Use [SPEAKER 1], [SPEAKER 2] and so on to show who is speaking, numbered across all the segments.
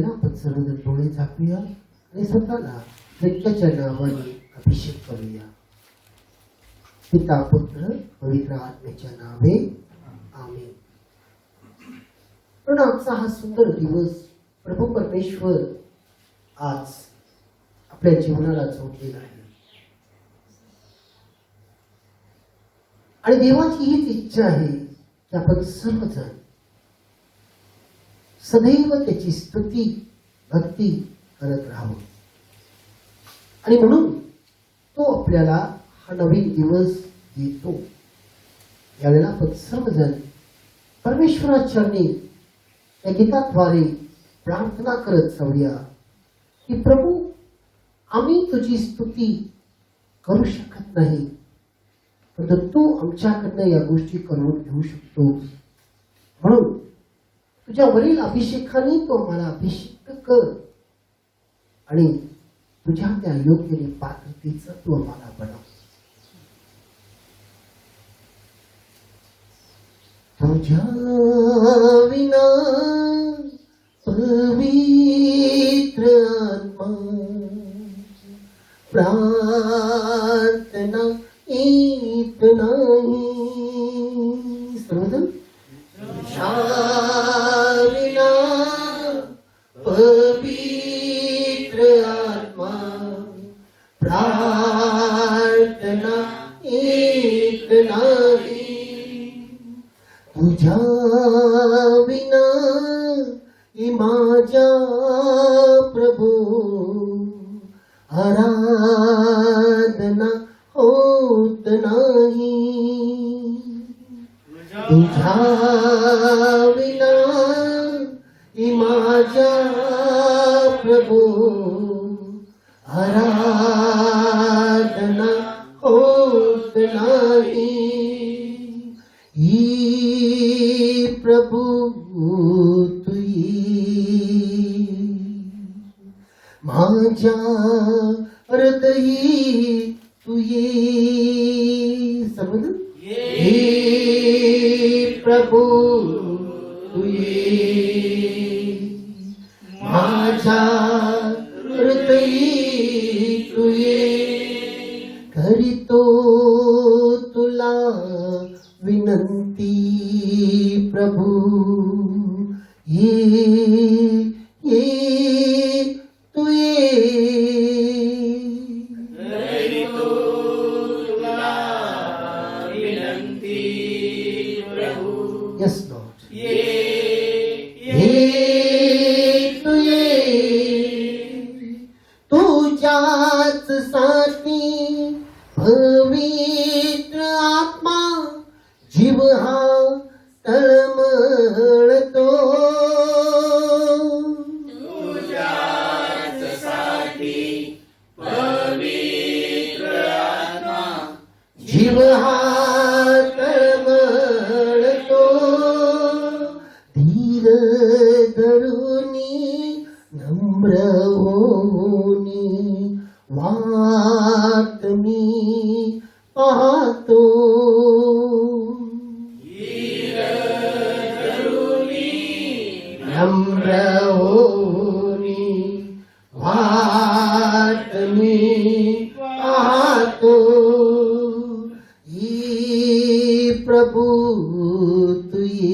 [SPEAKER 1] त्यावेळेला आपण सर्वजण डोळे झाकूया आणि स्वतःला त्याच्या नावाने अभिषेक करूया. पिता पुत्र पवित्र आत्म्याच्या नावे आमेन. पण आजचा हा सुंदर दिवस प्रभू परमेश्वर आज आपल्या जीवनाला जोडलेला आहे आणि देवाची हीच इच्छा आहे की आपण सर्वजण सदैव त्याची स्तुती भक्ती करत राहावं. आणि म्हणून तो आपल्याला हा नवीन दिवस देतो. यावेळेला आपण सर्वजण परमेश्वराचरणी या गीताद्वारे प्रार्थना करत जाऊया की प्रभू, आम्ही तुझी स्तुती करू शकत नाही, परंतु तू आमच्याकडनं या गोष्टी करून घेऊ शकतो. म्हणून तुझ्या वरील अभिषेकाने तो आम्हाला अभिषेक कर आणि तुझ्या त्या योग्य पात्रतेचं तू आम्हाला बनव. तुझ्या विना पवित्र आत्मा प्रार्थना येत नाही. समजलं? तुझ्या विना पवित्र आत्मा प्रार्थना येत नाही. तुझ्या विना माझ्या प्रभू आराधना होत नाही. तुझ्या विना माझ्या प्रभू आराधना होत नाही. ही प्रभू तुई माझ्या हृदयी तुये. समज? हे प्रभू तुये माझ्या हृदयी तुये. करीतो तुला विनंती प्रभू, ये तुये.
[SPEAKER 2] करीतो तुला विनंती प्रभू.
[SPEAKER 1] Yes Lord.
[SPEAKER 2] ये
[SPEAKER 1] तुये. तुझ्याच साठी पवित्र आत्मा जीव हा तळमळतो.
[SPEAKER 2] तुझ्याच साठी पवित्र आत्मा
[SPEAKER 1] जीव हा तळमळतो. धीर धरुनी नम्र होनी वाट मी पाहतो. नम्र होनी वाट मी पाहतो. ही प्रभू तुई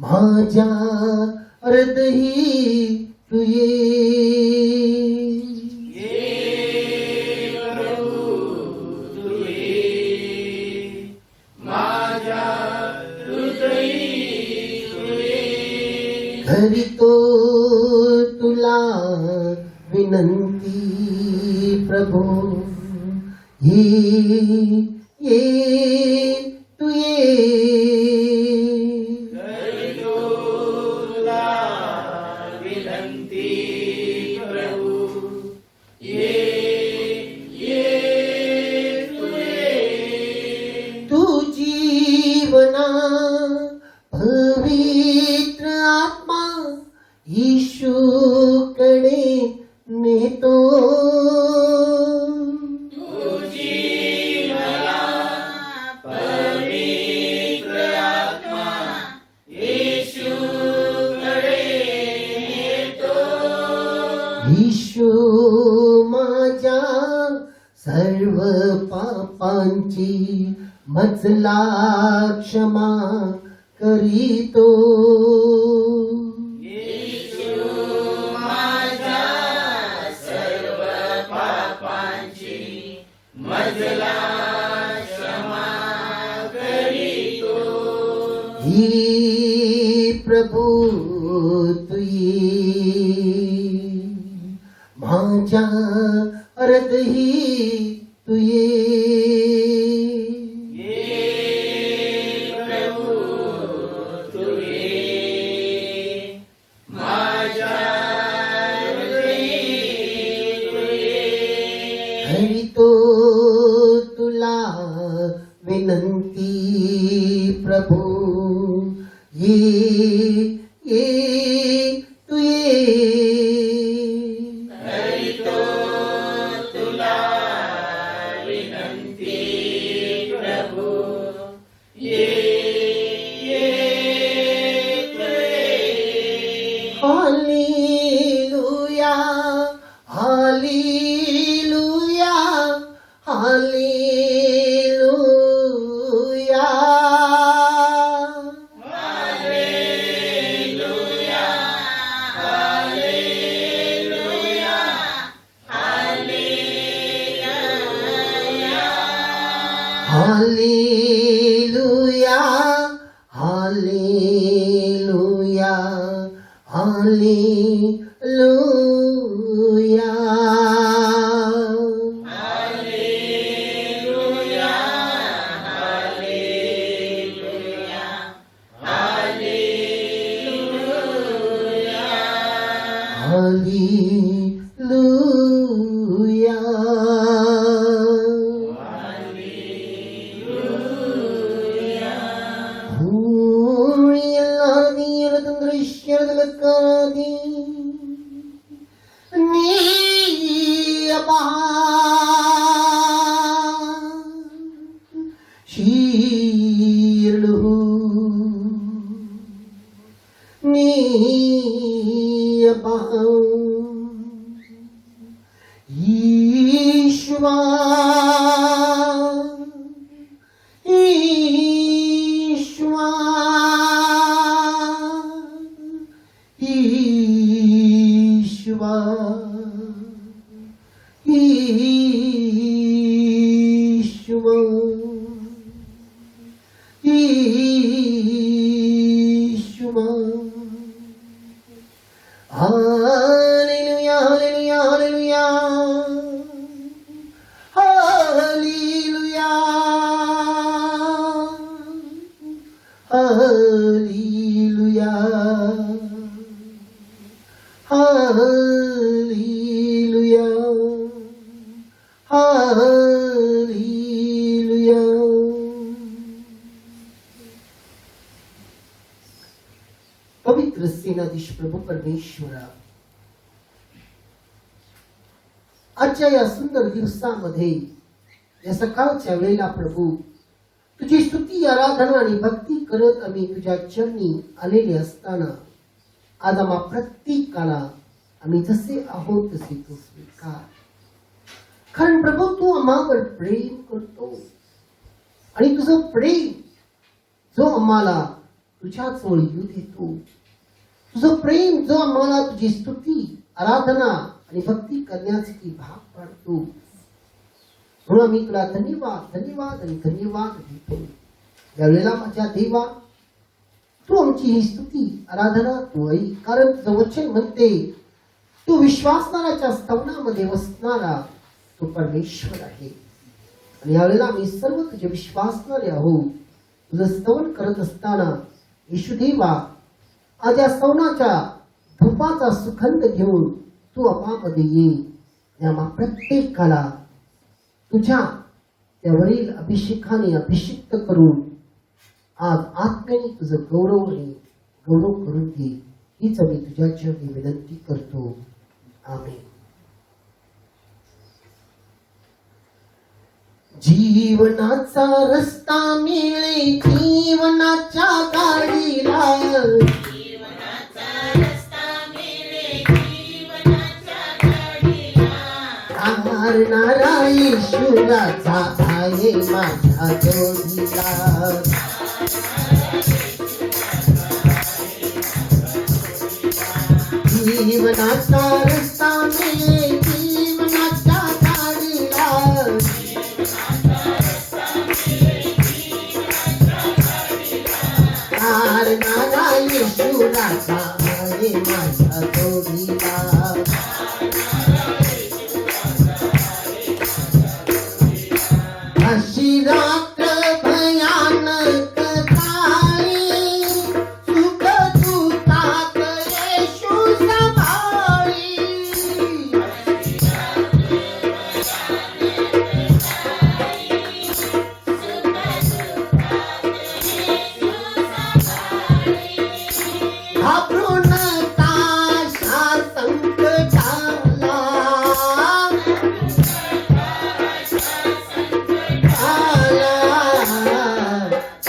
[SPEAKER 1] माझ्या हृदयी तुये. करीतो तुला विनंती प्रभू, ये तुये.
[SPEAKER 2] करीतो तुला विनंती प्रभू, ये तुये.
[SPEAKER 1] तू जीवना पवित्र आत्मा येशूकडे नेतो.
[SPEAKER 2] तुझी मला पवित्र
[SPEAKER 1] सर्व पापांची मजला क्षमा करीतो.
[SPEAKER 2] येशू माझ्या सर्व पापांची मजला क्षमा करीतो.
[SPEAKER 1] ही प्रभू तुई माझ्या अर्धही तुये.
[SPEAKER 2] ये प्रभू तुये माझ्या हृदयी तुये.
[SPEAKER 1] हरितो तुला विनंती प्रभू ये तुये.
[SPEAKER 2] हरितो तुला विनंती प्रभु ये तुये.
[SPEAKER 1] Hallelujah hallelujah hallelujah.
[SPEAKER 2] Hallelujah hallelujah hallelujah.
[SPEAKER 1] Hallelujah hallelujah hallelujah.
[SPEAKER 2] Hallelujah hallelujah hallelujah.
[SPEAKER 1] Hallelujah. दृश्यदलकादी नियमा शीर्लु नियमा ईश्वा ईश्वा ईश्वा ईश्वा ईश्वा. Hallelujah hallelujah hallelujah hallelujah hallelujah hallelujah. पवित्र सेनाधीश प्रभू परमेश्वरा, आजच्या या सुंदर दिवसामध्ये या सकाळच्या वेळेला प्रभू तुझी स्तुती आराधना आणि भक्ती करत आम्ही तुझ्या चरणी आलेले असताना आज आम्हा प्रत्येकाला आम्ही जसे आहोत तसे तू स्वीकार. कारण प्रभू तू आम्हावर प्रेम करतो आणि तुझं प्रेम जो आम्हाला तुझ्या जवळ येऊ देतो, तुझं प्रेम जो आम्हाला तुझी स्तुती आराधना आणि भक्ती करण्यासाठी भाग पाडतो, म्हणून आम्ही तुला धन्यवाद धन्यवाद आणि धन्यवाद देतो. यावेळेला माझ्या देवा तू आमची ही स्तुती आराधना तू ऐक. कारण तुझं वचन म्हणते तू विश्वासणाऱ्याच्या स्तवनामध्ये वसणारा तो परमेश्वर आहे. आणि यावेळेला आम्ही सर्व तुझे विश्वासणारे आहोत. तुझं स्तवन करत असताना येशुदेवा आज या स्तवनाच्या धूपाचा सुगंध घेऊन तू आपामध्ये ये. आम्हा प्रत्येकाला तुझ्या त्यावरील अभिषेकाने अभिषिक्त करून आज आत्म्याने तुझं गौरव करून घे. हीच आम्ही तुझ्या चरणी विनंती करतो. आमेन. जीवनाचा रस्ता मिळे जीवनाच्या गाडीला, हरणारा येशूराचा आहे माझ्या जोडीला. जीवनाचा रस्ता मिळे जीवनाच्या गाडीला. हरणारा येशूराचा आहे माझ्या जोडीला. अशी रात्र भयानक काळी सुख दुःखात येशू सांभाळी. घाबरू नका अशा संकटाला.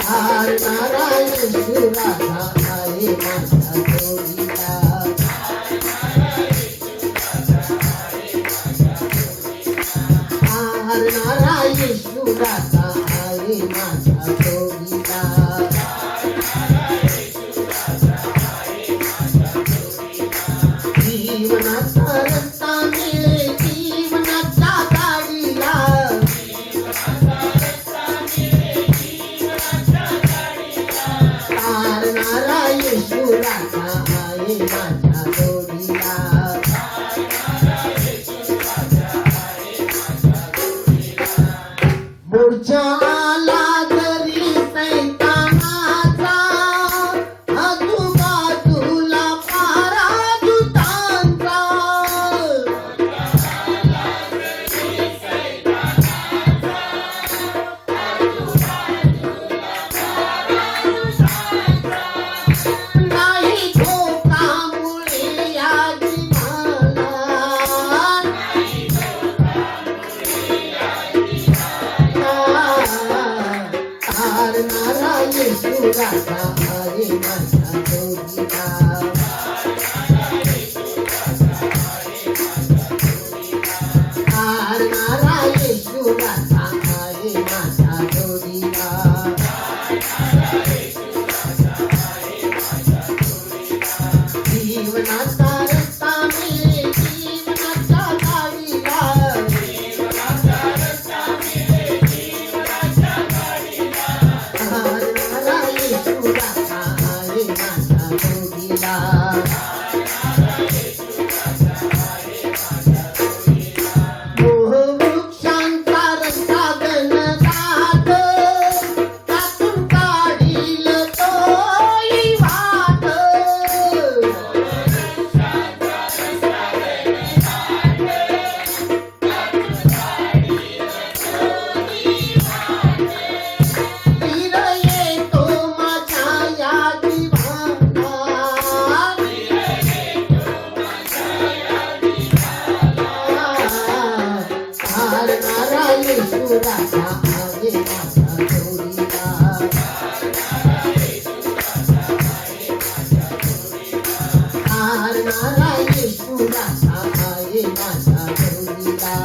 [SPEAKER 1] हरणारा येशूराचा आहे माझ्या जोडीला. हरणारा येशूराचा आहे माझ्या जोडीला. जीवनाचा रस्ता मिळे जीवनाच्या गाडीला. हरणारा येशूराचा आहे माझ्या जोडीला. मोर्चा आला जरी सैतानाचा आजूबाजूला पराजितांचा. नाही धोकामुळे या जीवाला. हरणारा येशूराचा आहे माझ्या जोडीला. हरणारा येशूराचा आहे माझ्या जोडीला. जीवनाचा रस्ता मिळे जीवनाच्या गाडीला. हरणारा येशूराचा आहे माझ्या जोडीला. मोहवृक्षांचा रस्ता घनदाट त्यातून काढील तोही वाट. तीर येतो माझ्या या जीवाला. हरणारा येशूराचा आहे माझ्या जोडीला. हरणारा येशूराचा आहे माझ्या जोडीला.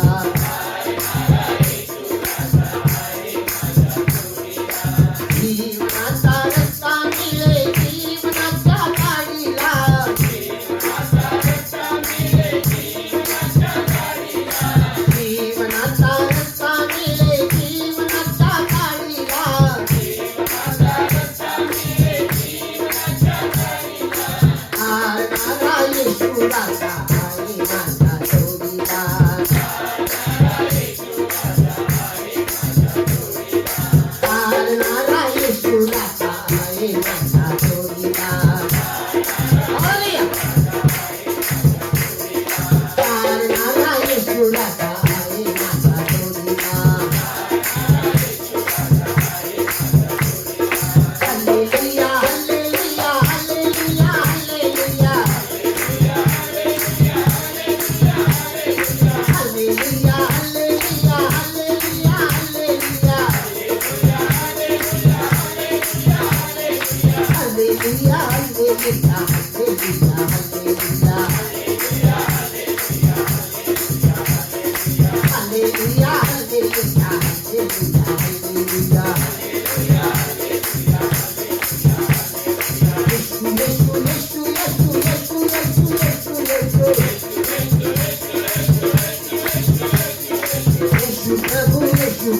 [SPEAKER 1] जीवनाचा रस्ता मिळे जीवनाच्या गाडीला. जीवनाचा रस्ता मिळे जीवनाच्या गाडीला.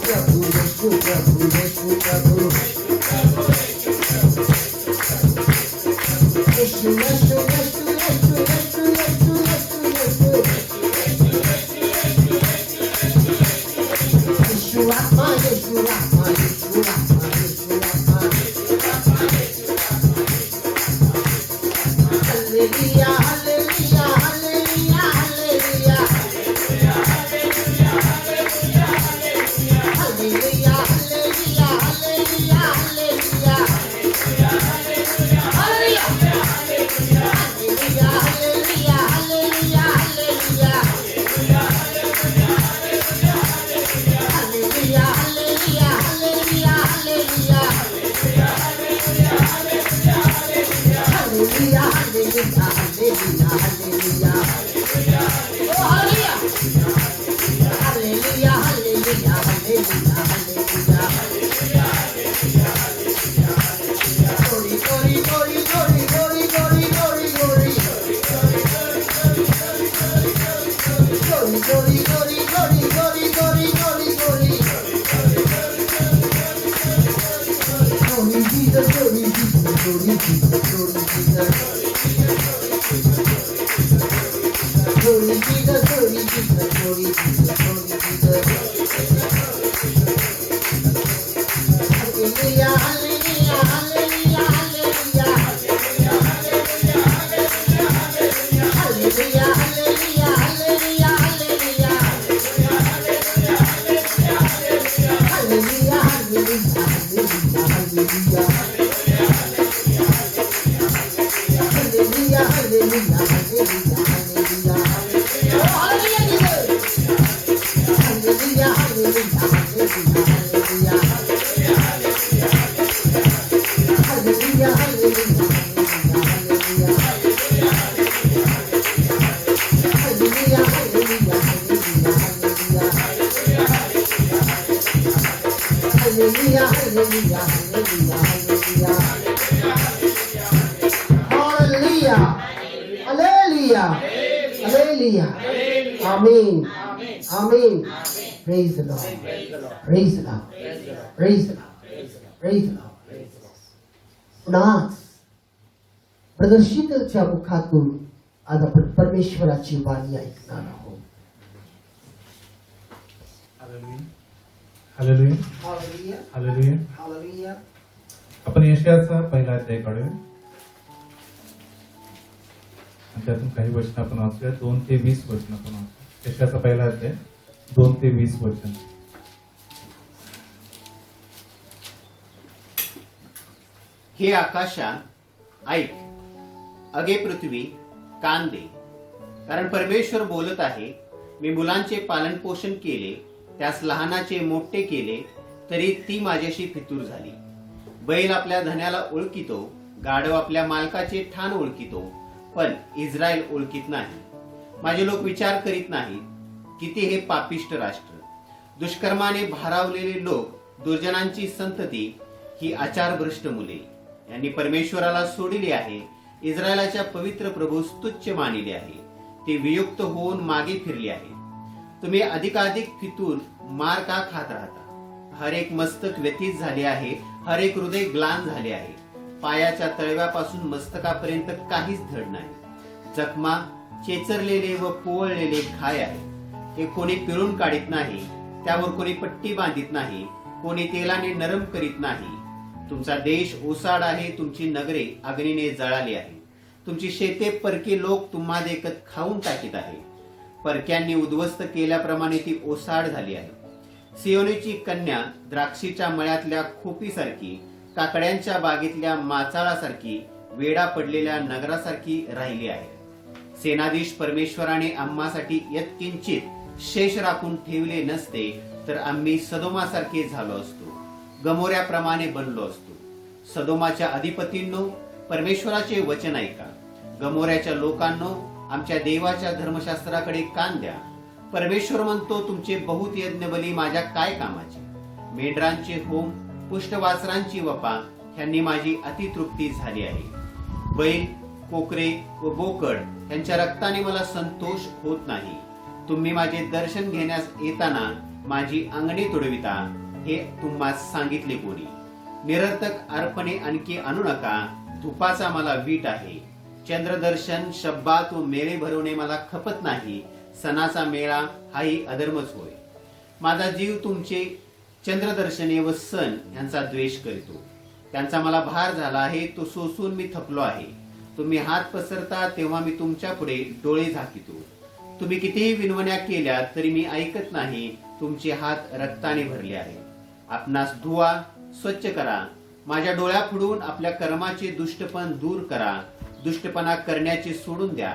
[SPEAKER 1] प्रभु यीशु प्रभु यीशु प्रभु यीशु यीशु यीशु यीशु यीशु यीशु यीशु आत्मा यीशु आत्मा यीशु आत्मा यीशु आत्मा hallelujah hallelujah hallelujah hallelujah hallelujah hallelujah hallelujah hallelujah Amen. Amen. Praise the Lord. Praise the Lord. Praise the Lord. Praise the Lord. पुन्हा ब्रदर शीतलच्या मुखातून आज आपण परमेश्वराची वाणी ऐकणार आहोत.
[SPEAKER 3] Hallelujah
[SPEAKER 1] hallelujah
[SPEAKER 3] hallelujah.
[SPEAKER 1] हालेलुया.
[SPEAKER 3] आपण यशाचा पहिला अध्याय काढूया आणि त्यातून काही वचन आपण वाचूया. 2 ते 20 वचन आपण वाचूया. यशाचा पहिला अध्याय 2 ते 20 वचन.
[SPEAKER 2] हे आकाशा ऐक, अगे पृथ्वी कान दे, कारण परमेश्वर बोलत आहे. मी मुलांचे पालन पोषण केले, त्यास लहानाचे मोठे केले, तरी ती माझ्याशी फितूर झाली. बैल आपल्या धन्याला ओळखितो, गाढव आपल्या मालकाचे ठाण ओळखितो, पण इस्रायल ओळखीत नाही. माझे लोक विचार करीत नाहीत. किती हे पापिष्ट राष्ट्र, दुष्कर्माने भारावलेले लोक, दुर्जनांची संतती, ही आचारभ्रष्ट मुले. यांनी परमेश्वराला सोडिले आहे, इस्रायलाच्या पवित्र प्रभूस तुच्छ मानिले आहे. ते वियुक्त होऊन मागे फिरले आहे. तुम्ही अधिकाधिक फितूर मार का खात राहता? हर एक मस्तक व्यथित झाले आहे, हर एक हृदय ग्लान झाले आहे. पायाच्या तळव्यापासून मस्तकापर्यंत काहीच धड नाही. जखमा, चेचरलेले व पोळलेले घाय आहे. ते कोणी पिळून काढीत नाही, त्यावर कोणी पट्टी बांधित नाही, कोणी तेलाने नरम करीत नाही. तुमचा देश ओसाड आहे, तुमची नगरे अग्नीने जळाली आहे. तुमची शेते परके लोक तुम्हा देखत खाऊन टाकीत आहे. परक्यांनी उद्ध्वस्त केल्याप्रमाणे ती ओसाड झाली आहे. सियोनीची कन्या द्राक्षीच्या मळ्यातल्या खोपीसारखी, काकड्यांच्या बागेतल्या माचाळासारखी, वेडा पडलेल्या नगरासारखी राहिली आहे. सेनाधीश परमेश्वराने आम्हासाठी यत्किंचित शेष राखून ठेवले नसते तर आम्ही सदोमासारखे झालो असतो, गमोऱ्याप्रमाणे बनलो असतो. सदोमाच्या अधिपतींनो, परमेश्वराचे वचन ऐका. गमोऱ्याच्या लोकांनो, आमच्या देवाच्या धर्मशास्त्राकडे कान द्या. परमेश्वर म्हणतो, तुमचे बहुत यज्ञ बली माझ्या काय कामाचे? मेंढरांचे होम, पुष्टवासरांची वपा, ह्यांनी माझी अतितृप्ती झाली आहे. बैल, कोकरे व बोकड यांच्या रक्ताने मला संतोष होत नाही. तुम्ही माझे दर्शन घेण्यास येताना माझी अंगणे तुडविता हे तुम्हास सांगितले कोणी. निरर्थक अर्पणे आणखी आणू नका, धुपाचा मला वीट आहे. चंद्रदर्शन, शब्बात व मेळे भरवणे मला खपत नाही. सणाचा मेळा हाही अधर्मच होय. माझा जीव तुमचे चंद्रदर्शने व सण यांचा द्वेष करीतो. त्यांचा मला भार झाला आहे, तो सोसून मी थकलो आहे. तुम्ही हात पसरता तेव्हा मी तुमच्या पुढे डोळे झाकितो. तुम्ही कितीही विनवण्या केल्या तरी मी ऐकत नाही. तुमचे हात रक्ताने भरले आहे. आपणास धुवा, स्वच्छ करा. माझ्या डोळ्यापुढून आपल्या कर्माचे दुष्टपण दूर करा. दुष्टपणा करण्याचे सोडून द्या.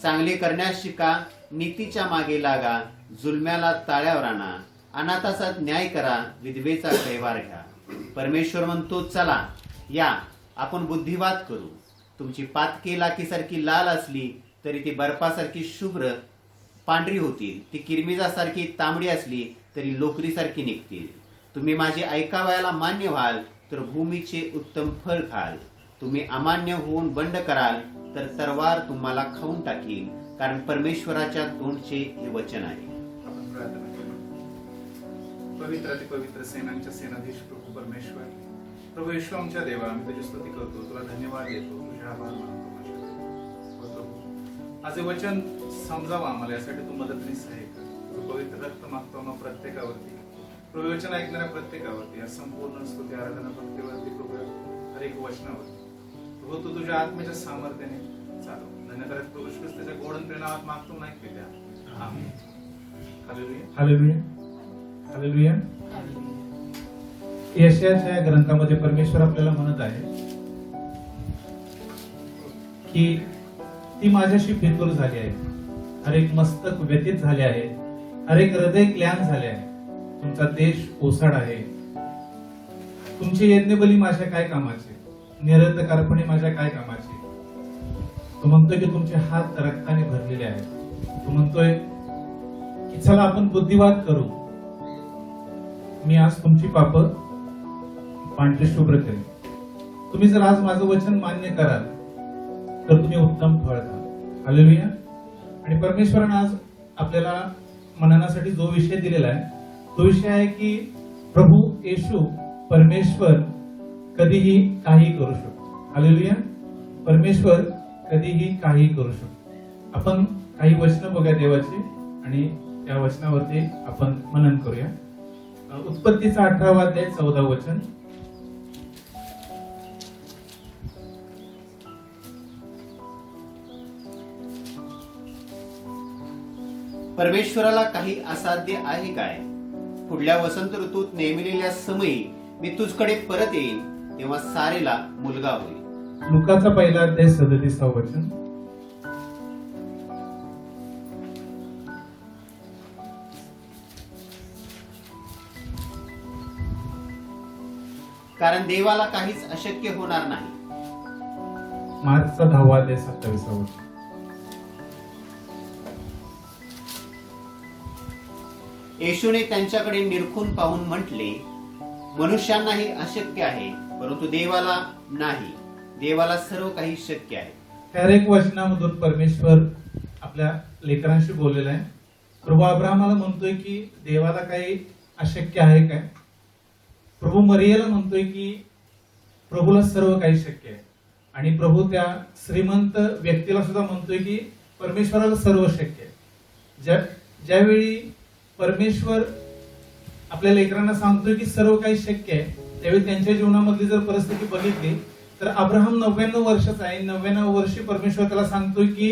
[SPEAKER 2] चांगले करण्यास शिका. नीतीच्या मागे लागा. जुलम्याला ताळ्यावर आणा. अनाथाचा न्याय करा. विधवेचा कैवार घ्या. परमेश्वर म्हणतो, चला या आपण बुद्धिवाद करू. तुमची पातके लाकीसारखी लाल असली तरी ती बर्फासारखी शुभ्र पांढरी होतील. ती किरमिजासारखी तांबडी असली तरी लोकरीसारखी निघतील. तुम्ही माझे ऐकावयाला मान्य व्हाल तर भूमीचे उत्तम फळ खाल. तुम्ही अमान्य होऊन बंड कराल तर तरवार तुम्हाला खाऊन टाकील. कारण परमेश्वराच्या तोंडचे हे वचन आहे.
[SPEAKER 4] आपण प्रार्थना करू. पवित्र अति पवित्र सेनांच्या सेनाधीश प्रभू परमेश्वर, प्रभू येशू आमच्या देवा, आम्ही तुझी स्तुती करतो, तुला धन्यवाद देतो, तुझे आभार मानतो माझ्या देवा. प्रभू, आज हे वचन समजावं आम्हाला, यासाठी तू मदतनीस सहाय्य कर. तुझं पवित्र रक्त मागतो आम्हा प्रत्येकावरती, प्रभू वचन ऐकणाऱ्या प्रत्येकावरती, या संपूर्ण स्तुती आराधना भक्तीवरती, प्रभू हर एक वचनावरती प्रभू तू तुझ्या आत्म्याच्या सामर्थ्याने चालव. धन्यकारक प्रभू ख्रिस्ताच्या गोड आणि प्रेमात मागतो नाही पित्या. आमेन. हालेलुया.
[SPEAKER 3] हालेलुया. हालेलुया. यशाच्या या ग्रंथामध्ये परमेश्वर आपल्याला म्हणत आहे की ती माझ्याशी फितूर झाली आहे. हर एक मस्तक व्यतीत झाले आहे. हर एक हृदय क्लांत झाले आहे. तुमचा देश ओसाड आहे. तुमची यज्ञबली माझ्या काय कामाचे, निरर्थकारपणे माझ्या काय कामाचे. तो म्हणतोय की तुमचे हात रक्ताने भरलेले आहेत. तो म्हणतोय की चला आपण बुद्धिवाद करू. मी आज तुमची पाप पांढरी शुभ्र करेन. तुम्ही जर आज माझं वचन मान्य कराल तर तुम्ही उत्तम फळ खाल. हालेलुया. आणि परमेश्वरानं आज आपल्याला मननासाठी जो विषय दिलेला आहे तो विषय आहे की प्रभू येशू परमेश्वर कधीही काही करू शकतो. हालेलुया. परमेश्वर कधीही काही करू शकतो. आपण काही वचनं बघूया देवाची आणि त्या वचनावरती आपण मनन करूया. उत्पत्तीचा 18वा अध्याय 14 वचन.
[SPEAKER 2] परमेश्वराला काही असाध्य आहे काय? पुढल्या वसंत ऋतूत नेमलेल्या समयी मी तुझकडे परत येईन, तेव्हा सारेला मुलगा होईल.
[SPEAKER 3] लुकाचा पहिला अध्याय 37 वचन.
[SPEAKER 2] कारण देवाला काहीच अशक्य होणार नाही.
[SPEAKER 3] मार्कचा 10वा अध्याय 27 वचन.
[SPEAKER 2] येशूने त्यांच्याकडे निरखून पाहून म्हटले, मनुष्यांनाही अशक्य आहे, परंतु देवाला नाही. देवाला सर्व काही शक्य आहे.
[SPEAKER 3] त्या एक वचनामधून परमेश्वर आपल्या लेकरांशी बोललेला आहे. प्रभू अब्राहमाला म्हणतोय की देवाला काही अशक्य आहे काय. प्रभू मरियेला म्हणतोय की प्रभूला सर्व काही शक्य आहे. आणि प्रभू त्या श्रीमंत व्यक्तीला सुद्धा म्हणतोय की परमेश्वराला सर्व शक्य आहे. ज्यावेळी परमेश्वर आपल्या लेकरांना सांगतोय की सर्व काही शक्य आहे, त्यावेळी त्यांच्या जीवनामधली जर परिस्थिती बघितली तर अब्राहम 99 वर्षाचा आहे. 99 वर्षी परमेश्वर त्याला सांगतोय की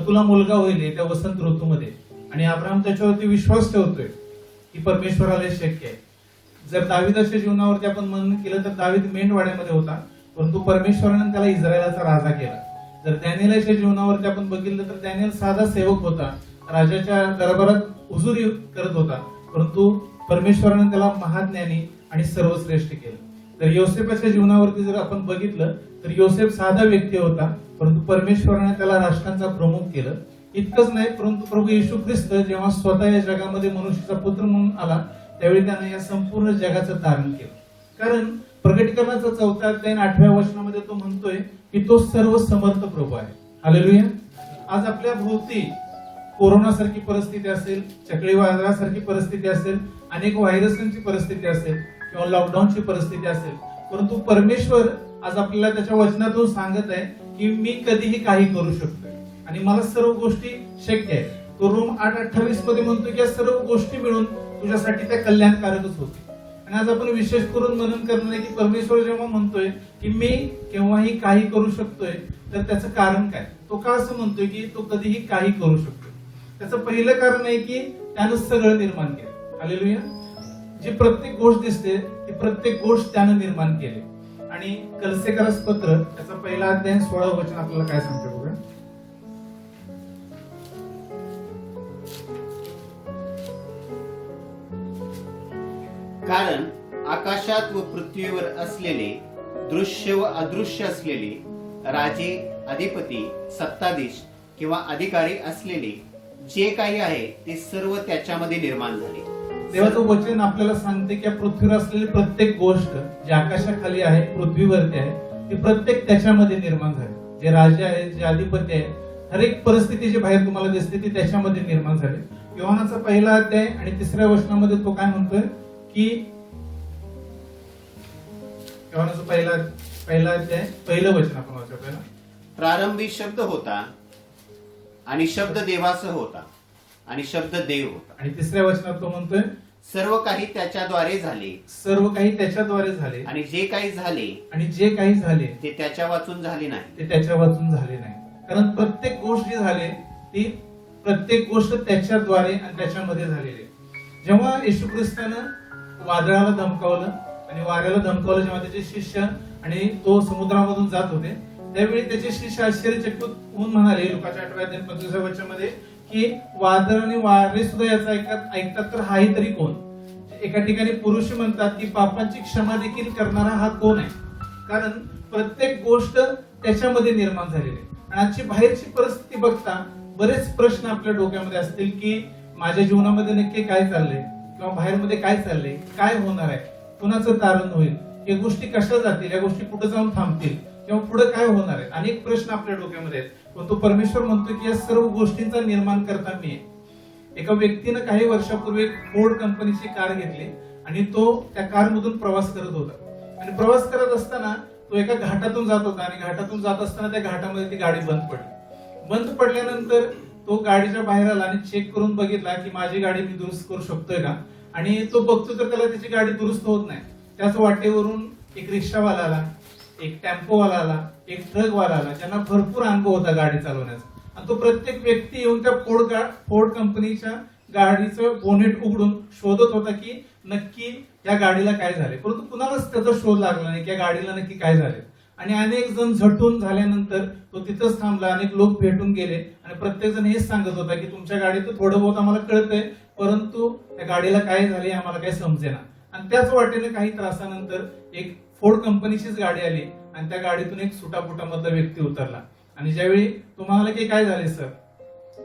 [SPEAKER 3] तुला मुलगा होईल त्या वसंत ऋतूमध्ये. आणि अब्राहम त्याच्यावरती विश्वास ठेवतोय की परमेश्वराला शक्य आहे. जर दाविदाच्या जीवनावरती आपण मनन केलं तर दावीद मेंढवाड्यामध्ये होता, परंतु परमेश्वराने त्याला इस्रायलाचा राजा केला. जर दॅनियलाच्या जीवनावरती आपण बघितलं तर दॅनियल साधा सेवक होता, राजाच्या दरबारात हुजुरी करत होता, परंतु परमेश्वराने त्याला महाज्ञानी आणि सर्वश्रेष्ठ केलं. तर योसेफाच्या जीवनावरती जर आपण बघितलं तर योसेफ साधा व्यक्ती होता, परंतु परमेश्वराने त्याला राष्ट्रांचा प्रमुख केलं. इतकंच नाही, परंतु प्रभू येशू ख्रिस्त जेव्हा स्वतः या जगामध्ये मनुष्याचा पुत्र म्हणून आला त्यावेळी त्याने या संपूर्ण जगाचं तारण केलं. कारण प्रकटीकरणाचा 4 अध्याय 8व्या वचनामध्ये तो म्हणतोय की तो सर्व समर्थ प्रभू आहे. हालेलुया. आज आपल्या भोवती कोरोनासारखी परिस्थिती असेल, चक्रीवादळासारखी परिस्थिती असेल, अनेक व्हायरसांची परिस्थिती असेल किंवा लॉकडाऊनची परिस्थिती असेल, परंतु परमेश्वर आज आपल्याला त्याच्या वचनातून सांगत आहे की मी कधीही काही करू शकतोय आणि मला सर्व गोष्टी शक्य आहे. तो रोम 8:28 मध्ये म्हणतो की या सर्व गोष्टी मिळून तुझ्यासाठी त्या कल्याणकारकच होते. आणि आज आपण विशेष करून मनन करणार आहे की परमेश्वर जेव्हा म्हणतोय की मी केव्हाही काही करू शकतोय, तर त्याचं कारण काय? तो का असं म्हणतोय की तो कधीही काही करू शकतोय? त्याचं पहिलं कारण आहे की त्यानं सगळं निर्माण केलं. हालेलुया. जी प्रत्येक गोष्ट दिसते ती प्रत्येक गोष्ट त्यानं निर्माण केली. आणि कलसेकरास पत्र त्याचा पहिला अध्याय 16 वचन आपल्याला काय सांगते बघा.
[SPEAKER 2] कारण आकाशात व पृथ्वीवर असलेले दृश्य व अदृश्य असलेले राजे, अधिपती, सत्ताधीश किंवा अधिकारी असलेले जे काही आहे ते सर्व त्याच्यामध्ये निर्माण झाले.
[SPEAKER 3] देवाचं वचन आपल्याला सांगते की या पृथ्वीवर असलेली प्रत्येक गोष्ट जी आकाशाखाली आहे, पृथ्वीवरती आहे, ती प्रत्येक त्याच्यामध्ये निर्माण झाली. जे राजे आहेत, जे अधिपती आहेत, हर एक परिस्थिती जी बाहेर तुम्हाला दिसते ती त्याच्यामध्ये निर्माण झाली. योहानाचा पहिला अध्याय आणि 3ऱ्या वचनामध्ये तो काय म्हणतोय की योहानाचा पहिला अध्याय पहिलं वचन आपण वाचूया पहिला.
[SPEAKER 2] प्रारंभी शब्द होता आणि शब्द देवासह होता आणि शब्द देव होता.
[SPEAKER 3] आणि 3ऱ्या वचनात तो म्हणतोय
[SPEAKER 2] सर्व काही त्याच्याद्वारे झाले
[SPEAKER 3] सर्व काही त्याच्याद्वारे झाले
[SPEAKER 2] आणि जे काही झाले
[SPEAKER 3] आणि जे काही झाले
[SPEAKER 2] ते त्याच्या वाचून झाले नाही.
[SPEAKER 3] ते त्याच्या वाचून झाले नाही. कारण प्रत्येक गोष्ट जी झाली ती प्रत्येक गोष्ट त्याच्याद्वारे आणि त्याच्यामध्ये झालेली आहे. जेव्हा येशू ख्रिस्तानं वादळाला धमकावलं आणि वाऱ्याला धमकावलं, जेव्हा त्याचे शिष्य आणि तो समुद्रामधून जात होते, त्यावेळी त्याचे शिष्य आश्चर्यचकित होऊन म्हणाले लुकाच्या 8व्या अध्याय 25व्या वचनामध्ये की वादळ आणि वारे सुद्धा याचा ऐकतात तर हाही तरी कोण? एका ठिकाणी पुरुष म्हणतात की पापांची क्षमा देखील करणारा हा कोण आहे? कारण प्रत्येक गोष्ट त्याच्यामध्ये निर्माण झालेली आहे. आणि आजची बाहेरची परिस्थिती बघता बरेच प्रश्न आपल्या डोक्यामध्ये असतील की माझ्या जीवनामध्ये नक्की काय चाललंय किंवा बाहेरमध्ये काय चाललंय, काय होणार आहे, कुणाचं तारण होईल, या गोष्टी कशा जातील, या गोष्टी कुठे जाऊन थांबतील किंवा पुढे काय होणार आहे, अनेक प्रश्न आपल्या डोक्यामध्ये आहेत. पण तो परमेश्वर म्हणतो की या सर्व गोष्टींचा निर्माण करता मी आहे. एका व्यक्तीनं काही वर्षापूर्वी एक फोर्ड कंपनीची कार घेतली आणि तो त्या कारमधून प्रवास करत होता. आणि प्रवास करत असताना तो एका घाटातून जात होता आणि घाटातून जात असताना त्या घाटामध्ये ती गाडी बंद पडली. बंद पडल्यानंतर तो गाडीच्या बाहेर आला आणि चेक करून बघितला की माझी गाडी मी दुरुस्त करू शकतोय का. आणि तो बघतो तर त्याला त्याची गाडी दुरुस्त होत नाही. त्याच वाटेवरून एक रिक्षावाला आला, एक टेम्पोवाला आला, एक ट्रकवाला आला, ज्यांना भरपूर अनुभव होता गाडी चालवण्याचा. आणि तो प्रत्येक व्यक्ती येऊन त्या फोर्ड कंपनीच्या गाडीचं बोनेट उघडून शोधत होता की नक्की या गाडीला काय झाले. परंतु कुणालाच त्याचा शोध लागला नाही की या गाडीला नक्की काय झाले. आणि अनेक जण झटून झाल्यानंतर तो तिथंच थांबला. अनेक लोक भेटून गेले आणि प्रत्येक जण हेच सांगत होता की तुमच्या गाडीत थोडं बहुत आम्हाला कळतंय, परंतु त्या गाडीला काय झाले आम्हाला काही समजेना. आणि त्याच वाटेने काही त्रासानंतर एक फोर्ड कंपनीचीच गाडी आली आणि त्या गाडीतून एक सुटापुटामधला व्यक्ती उतरला. आणि ज्यावेळी तो म्हणाला की काय झाले सर,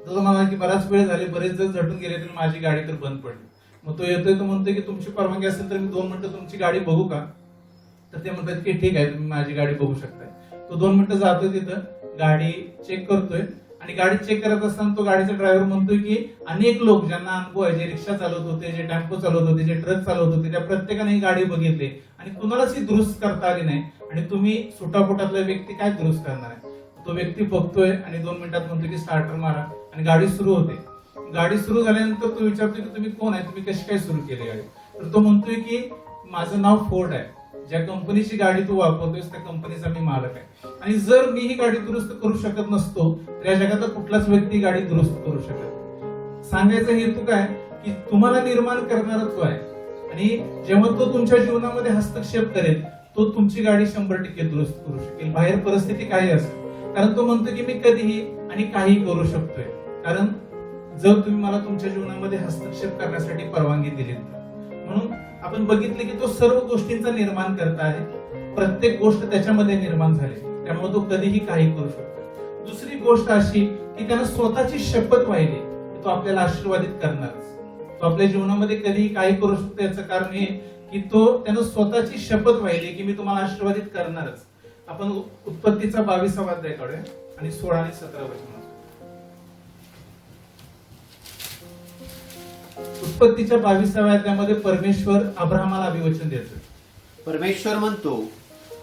[SPEAKER 3] तो म्हणाला की बराच वेळ झाले, बरेच जण झटून गेले तर माझी गाडी तर बंद पडली. मग तो येतोय, तो म्हणतोय की तुमची परवानगी असेल तर मी 2 मिनिटं तुमची गाडी बघू का. तर ते म्हणतात की ठीक आहे, तुम्ही माझी गाडी बघू शकताय. तो 2 मिनिटं जातोय तिथं, गाडी चेक करतोय. आणि गाडी चेक करत असताना तो गाडीचा ड्रायव्हर म्हणतोय की अनेक लोक ज्यांना अनुभव आहे, जे रिक्षा चालवत होते, जे टेम्पो चालवत होते, जे ट्रक चालवत होते, त्या प्रत्येकाने ही गाडी बघितली आणि कुणालाच ही दुरुस्त करता आली नाही. आणि तुम्ही सुटापुटातला व्यक्ती काय दुरुस्त करणार आहे. तो व्यक्ती बघतोय आणि 2 मिनिटात म्हणतो की स्टार्टर मारा आणि गाडी सुरू होते. गाडी सुरू झाल्यानंतर तो विचारतोय की तुम्ही कोण आहे, तुम्ही कशी काय सुरू केली गाडी. तर तो म्हणतोय की माझं नाव फोर्ड आहे, ज्या कंपनीची गाडी तू वापरतोयस त्या कंपनीचा मी मालक आहे. आणि जर मी ही गाडी दुरुस्त करू शकत नसतो तर या जगातला कुठलाच व्यक्ती गाडी दुरुस्त करू शकत. सांगायचा हेतू काय की तुम्हाला निर्माण करणारा तो आहे. आणि जेव्हा तो तुमच्या जीवनामध्ये हस्तक्षेप करेल तो तुमची गाडी 100% दुरुस्त करू शकेल, बाहेर परिस्थिती काही असेल. कारण तो म्हणतो की मी कधीही आणि काही करू शकतोय. कारण जर तुम्ही मला तुमच्या जीवनामध्ये हस्तक्षेप करण्यासाठी परवानगी दिली तर. म्हणून आपण बघितले की तो सर्व गोष्टींचा निर्माण करता आहे. प्रत्येक गोष्ट त्याच्यामध्ये निर्माण झाली, त्यामुळे तो कधीही काही करू शकतो. दुसरी गोष्ट अशी की त्यानं स्वतःची शपथ वाहिली, तो आपल्याला आशीर्वादित करणारच. तो आपल्या जीवनामध्ये कधीही काही करू शकतो. याचं कारण हे की तो त्यानं स्वतःची शपथ वाहिली की मी तुम्हाला आशीर्वादित करणारच. आपण उत्पत्तीचा 22वा अध्याय काढूया आणि 16 आणि 17 वचन. उत्पत्तीच्या 22व्या अध्यायामध्ये परमेश्वर अब्राहमाला अभिवचन देतो.
[SPEAKER 2] परमेश्वर म्हणतो,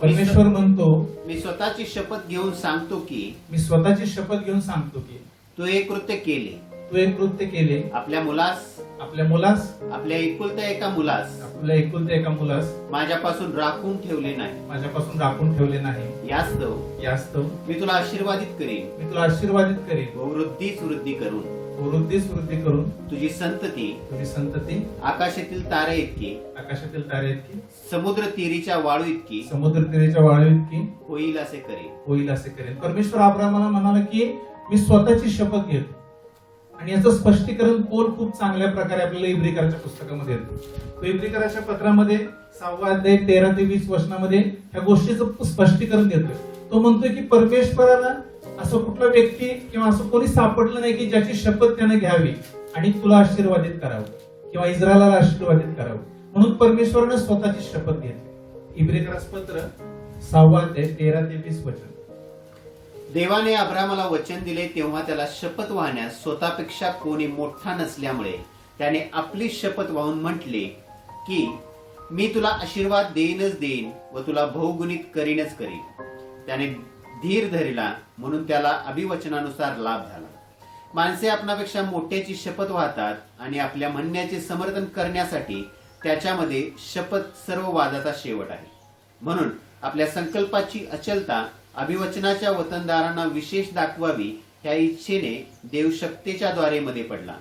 [SPEAKER 3] परमेश्वर म्हणतो,
[SPEAKER 2] मी स्वतःची शपथ घेऊन सांगतो की
[SPEAKER 3] मी स्वतःची शपथ घेऊन सांगतो की
[SPEAKER 2] तू हे कृत्य केले,
[SPEAKER 3] तू एक कृत्य केले,
[SPEAKER 2] आपल्या मुलास,
[SPEAKER 3] आपल्या मुलास,
[SPEAKER 2] आपल्या एकुलत्या एका मुलास
[SPEAKER 3] आपल्या एकुलत्या एका मुलास
[SPEAKER 2] माझ्यापासून राखून ठेवले नाही.
[SPEAKER 3] माझ्यापासून राखून ठेवले नाही. यास्तव
[SPEAKER 2] मी तुला आशीर्वादित करेन
[SPEAKER 3] मी तुला आशीर्वादित करेन,
[SPEAKER 2] व वृद्धीच वृद्धी करून
[SPEAKER 3] वृद्धी करून
[SPEAKER 2] तुझी संतती
[SPEAKER 3] तुझी संतती
[SPEAKER 2] आकाशातील तारे इतकी,
[SPEAKER 3] आकाशातील तारे इतकी,
[SPEAKER 2] समुद्र तीरीच्या वाळू इतकी
[SPEAKER 3] समुद्र तीराच्या वाळू इतकी
[SPEAKER 2] होईल असे करेन.
[SPEAKER 3] होईल असे करेन. परमेश्वर अब्राहमाला म्हणाला की मी स्वतःची शपथ घेतो. आणि याचं स्पष्टीकरण पौल खूप चांगल्या प्रकारे आपल्याला इब्रिकराच्या पुस्तकामध्ये येतो. तो इब्रिकराच्या पत्रामध्ये 6 अध्याय 13 ते 20 वचनामध्ये ह्या गोष्टीचं स्पष्टीकरण देतोय. तो म्हणतोय की परमेश्वराला असं कुठला व्यक्ती किंवा असं कोणी सापडलं नाही की ज्याची शपथ त्याने घ्यावी आणि तुला आशीर्वादित करावं किंवा इस्रायलाला आशीर्वादित करावं. म्हणून परमेश्वराने स्वतःची शपथ घेतली. इब्रिकरास पत्र 6 अध्याय 13 ते 20 वचन.
[SPEAKER 2] देवाने अब्राहमाला वचन दिले तेव्हा त्याला शपथ वाहण्यास स्वतःपेक्षा कोणी मोठा नसल्यामुळे त्याने आपली शपथ वाहून म्हटले की मी तुला आशीर्वाद देईनच देईन व तुला बहुगुणित करीनच करीन. त्याने धीर धरला म्हणून त्याला अभिवचनानुसार लाभ झाला. माणसे आपणापेक्षा मोठ्याची शपथ वाहतात आणि आपल्या म्हणण्याचे समर्थन करण्यासाठी त्याच्यामध्ये शपथ सर्व वादाचा शेवट आहे. म्हणून आपल्या संकल्पाची अचलता अभिवचनाच्या वतनदारांना विशेष दाखवावी ह्या इच्छेने देव शक्तीच्या द्वारे मध्ये पडला.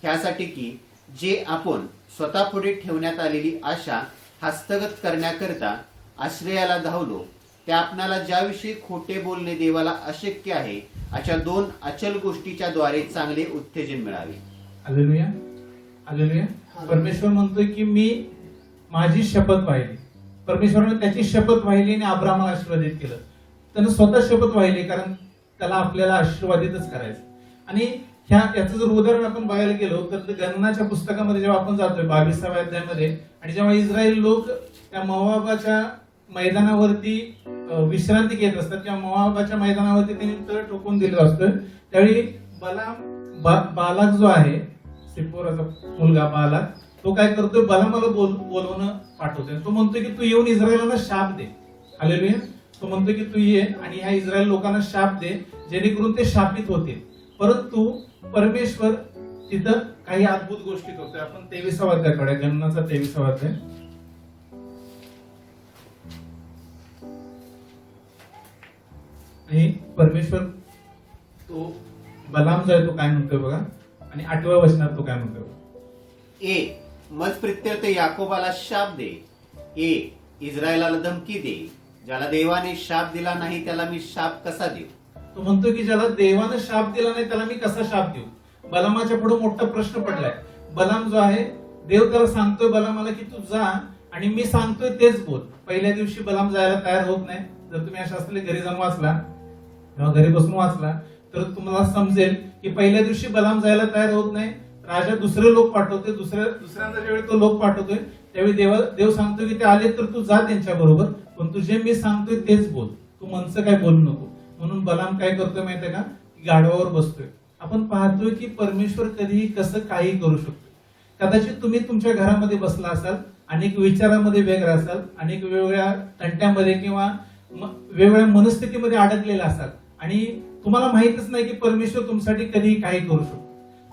[SPEAKER 2] ह्यासाठी की जे आपण स्वतःपुढे ठेवण्यात आलेली आशा हस्तगत करण्याकरता आश्रयाला धावलो त्या आपणाला ज्याविषयी खोटे बोलणे देवाला अशक्य आहे अशा 2 अचल गोष्टीच्या द्वारे चांगले उत्तेजन मिळावे.
[SPEAKER 3] Hallelujah, hallelujah. परमेश्वर म्हणतोय की मी माझी शपथ वाहिली. परमेश्वराने त्याची शपथ वाहिली आणि अब्राहमाला आशीर्वादित केलं. त्यानं स्वतः शपथ वाहिली कारण त्याला आपल्याला आशीर्वादितच करायचं. आणि याचं जर उदाहरण आपण बघायला गेलो तर गणनाच्या पुस्तकामध्ये जेव्हा आपण जातोय 22व्या अध्यायामध्ये आणि जेव्हा इस्रायल लोक त्या मोवाबाच्या मैदानावरती विश्रांती घेत असतात किंवा मोवाबाच्या मैदानावरती त्यांनी तळ ठोकून दिलेला असतोय त्यावेळी बालाक जो आहे सिप्पोराचा मुलगा बालाक तो काय करतोय बलामाला बोलवणं पाठवतोय. तो म्हणतोय की तू येऊन इस्रायलांना शाप दे. हालेलुया. तो म्हणतोय की तू ये आणि ह्या इस्रायल लोकांना शाप दे जेणेकरून ते शापित होतील. परंतु परमेश्वर तिथं काही अद्भुत गोष्टी करतोय. आपण 23वा अध्यायाकडे गणनाचा 23वा अध्याय आणि परमेश्वर तो बलाम जो आहे तो काय म्हणतोय बघा आणि 8व्या वचनात तो काय म्हणतोय.
[SPEAKER 2] मज प्रित्यर्थ याकोबाला शाप दे. इस्रायलाला धमकी दे. ज्याला देवाने शाप दिला नाही त्याला मी शाप कसा देऊ.
[SPEAKER 3] तो म्हणतोय की ज्याला देवाने शाप दिला नाही त्याला मी कसा शाप देऊ. बलामाच्या पुढे मोठा प्रश्न पडलाय. बलाम जो आहे देव त्याला सांगतोय बलामाला की तू जा आणि मी सांगतोय तेच बोल. पहिल्या दिवशी बलाम जायला तयार होत नाही. जर तुम्ही अशा असले घरी जाऊन वाचला किंवा घरी बसून वाचला तर तुम्हाला समजेल की पहिल्या दिवशी बलाम जायला तयार होत नाही. राजा दुसरे लोक पाठवतोय. दुसऱ्यांदा ज्यावेळी तो लोक पाठवतोय त्यावेळी देव सांगतोय की ते आले तर तू जा त्यांच्या बरोबर पण तू जे मी सांगतोय तेच बोल. तू मनचं काय बोलू नको. म्हणून बलाम काय करतोय माहितीये का गाढवावर बसतोय. आपण पाहतोय की परमेश्वर कधीही कसं काही करू शकतो. कदाचित तुम्ही तुमच्या घरामध्ये बसला असाल अनेक विचारामध्ये वेगळा असाल अनेक वेगवेगळ्या तंट्यामध्ये किंवा वेगवेगळ्या मनस्थितीमध्ये अडकलेला असाल आणि तुम्हाला माहितच नाही की परमेश्वर तुमच्यासाठी कधीही काही करू शकतो.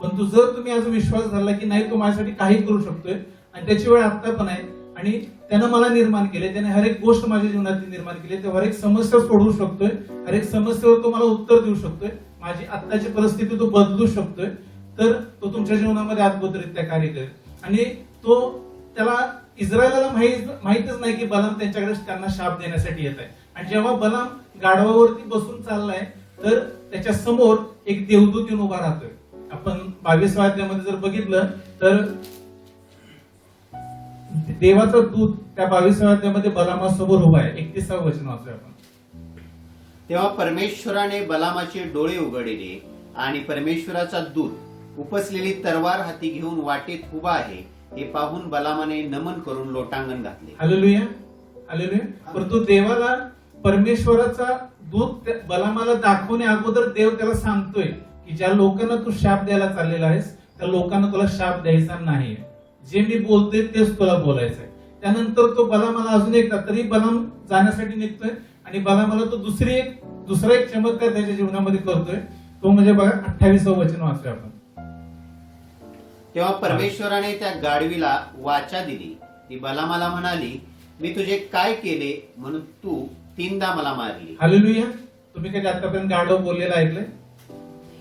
[SPEAKER 3] परंतु जर तुम्ही आज विश्वास धरला की नाही तो माझ्यासाठी काही करू शकतोय आणि त्याची वेळ आता पण आहे आणि त्यानं मला निर्माण केले त्याने हर एक गोष्ट माझ्या जीवनात निर्माण केली तर हर एक समस्या सोडवू शकतोय. हर एक समस्येवर तो मला उत्तर देऊ शकतोय. माझी आत्ताची परिस्थिती तो बदलू शकतोय तर तो तुमच्या जीवनामध्ये अद्भुतरित्या कार्य करेल. आणि तो त्याला इस्रायलाला माहितच नाही की बलाम त्यांच्याकडे त्यांना शाप देण्यासाठी येत आहे. आणि जेव्हा बलाम गाढवावरती बसून चाललाय तर त्याच्या समोर एक देवदूत येऊन उभा राहतोय. आपण 22व्या अध्यायामध्ये जर बघितलं तर देवाचा दूत त्या 22व्या अध्यायामध्ये बलामासमोर उभा आहे. 31वं वचन वाचूया आपण.
[SPEAKER 2] तेव्हा परमेश्वराने बलामाचे डोळे उघडले आणि परमेश्वराचा दूत उपसलेली तरवार हाती घेऊन वाटेत उभा आहे हे पाहून बलामाने नमन करून लोटांगण घातले.
[SPEAKER 3] Hallelujah, hallelujah. परंतु देवाला परमेश्वराचा दूत बलामाला दाखवण्या अगोदर देव त्याला सांगतोय की ज्या लोकांना तू शाप द्यायला चाललेला आहेस त्या लोकांना तुला शाप द्यायचा नाही. जे मी बोलतोय तेच तुला बोलायचंय. त्यानंतर तो बलामाला अजून एकदा, तरी बलाम जाण्यासाठी निघतोय आणि बलामाला तो दुसरा एक चमत्कार त्याच्या जीवनामध्ये करतोय. तो म्हणजे बघा 28वं वचन वाचूया आपण.
[SPEAKER 2] तेव्हा परमेश्वराने त्या गाढवीला वाचा दिली. ती बलामाला म्हणाली, मी तुझे काय केले म्हणून तू 3दा मला मारली.
[SPEAKER 3] हालेलुया. तुम्ही कधी आतापर्यंत गाढव बोललेलं ऐकलंय?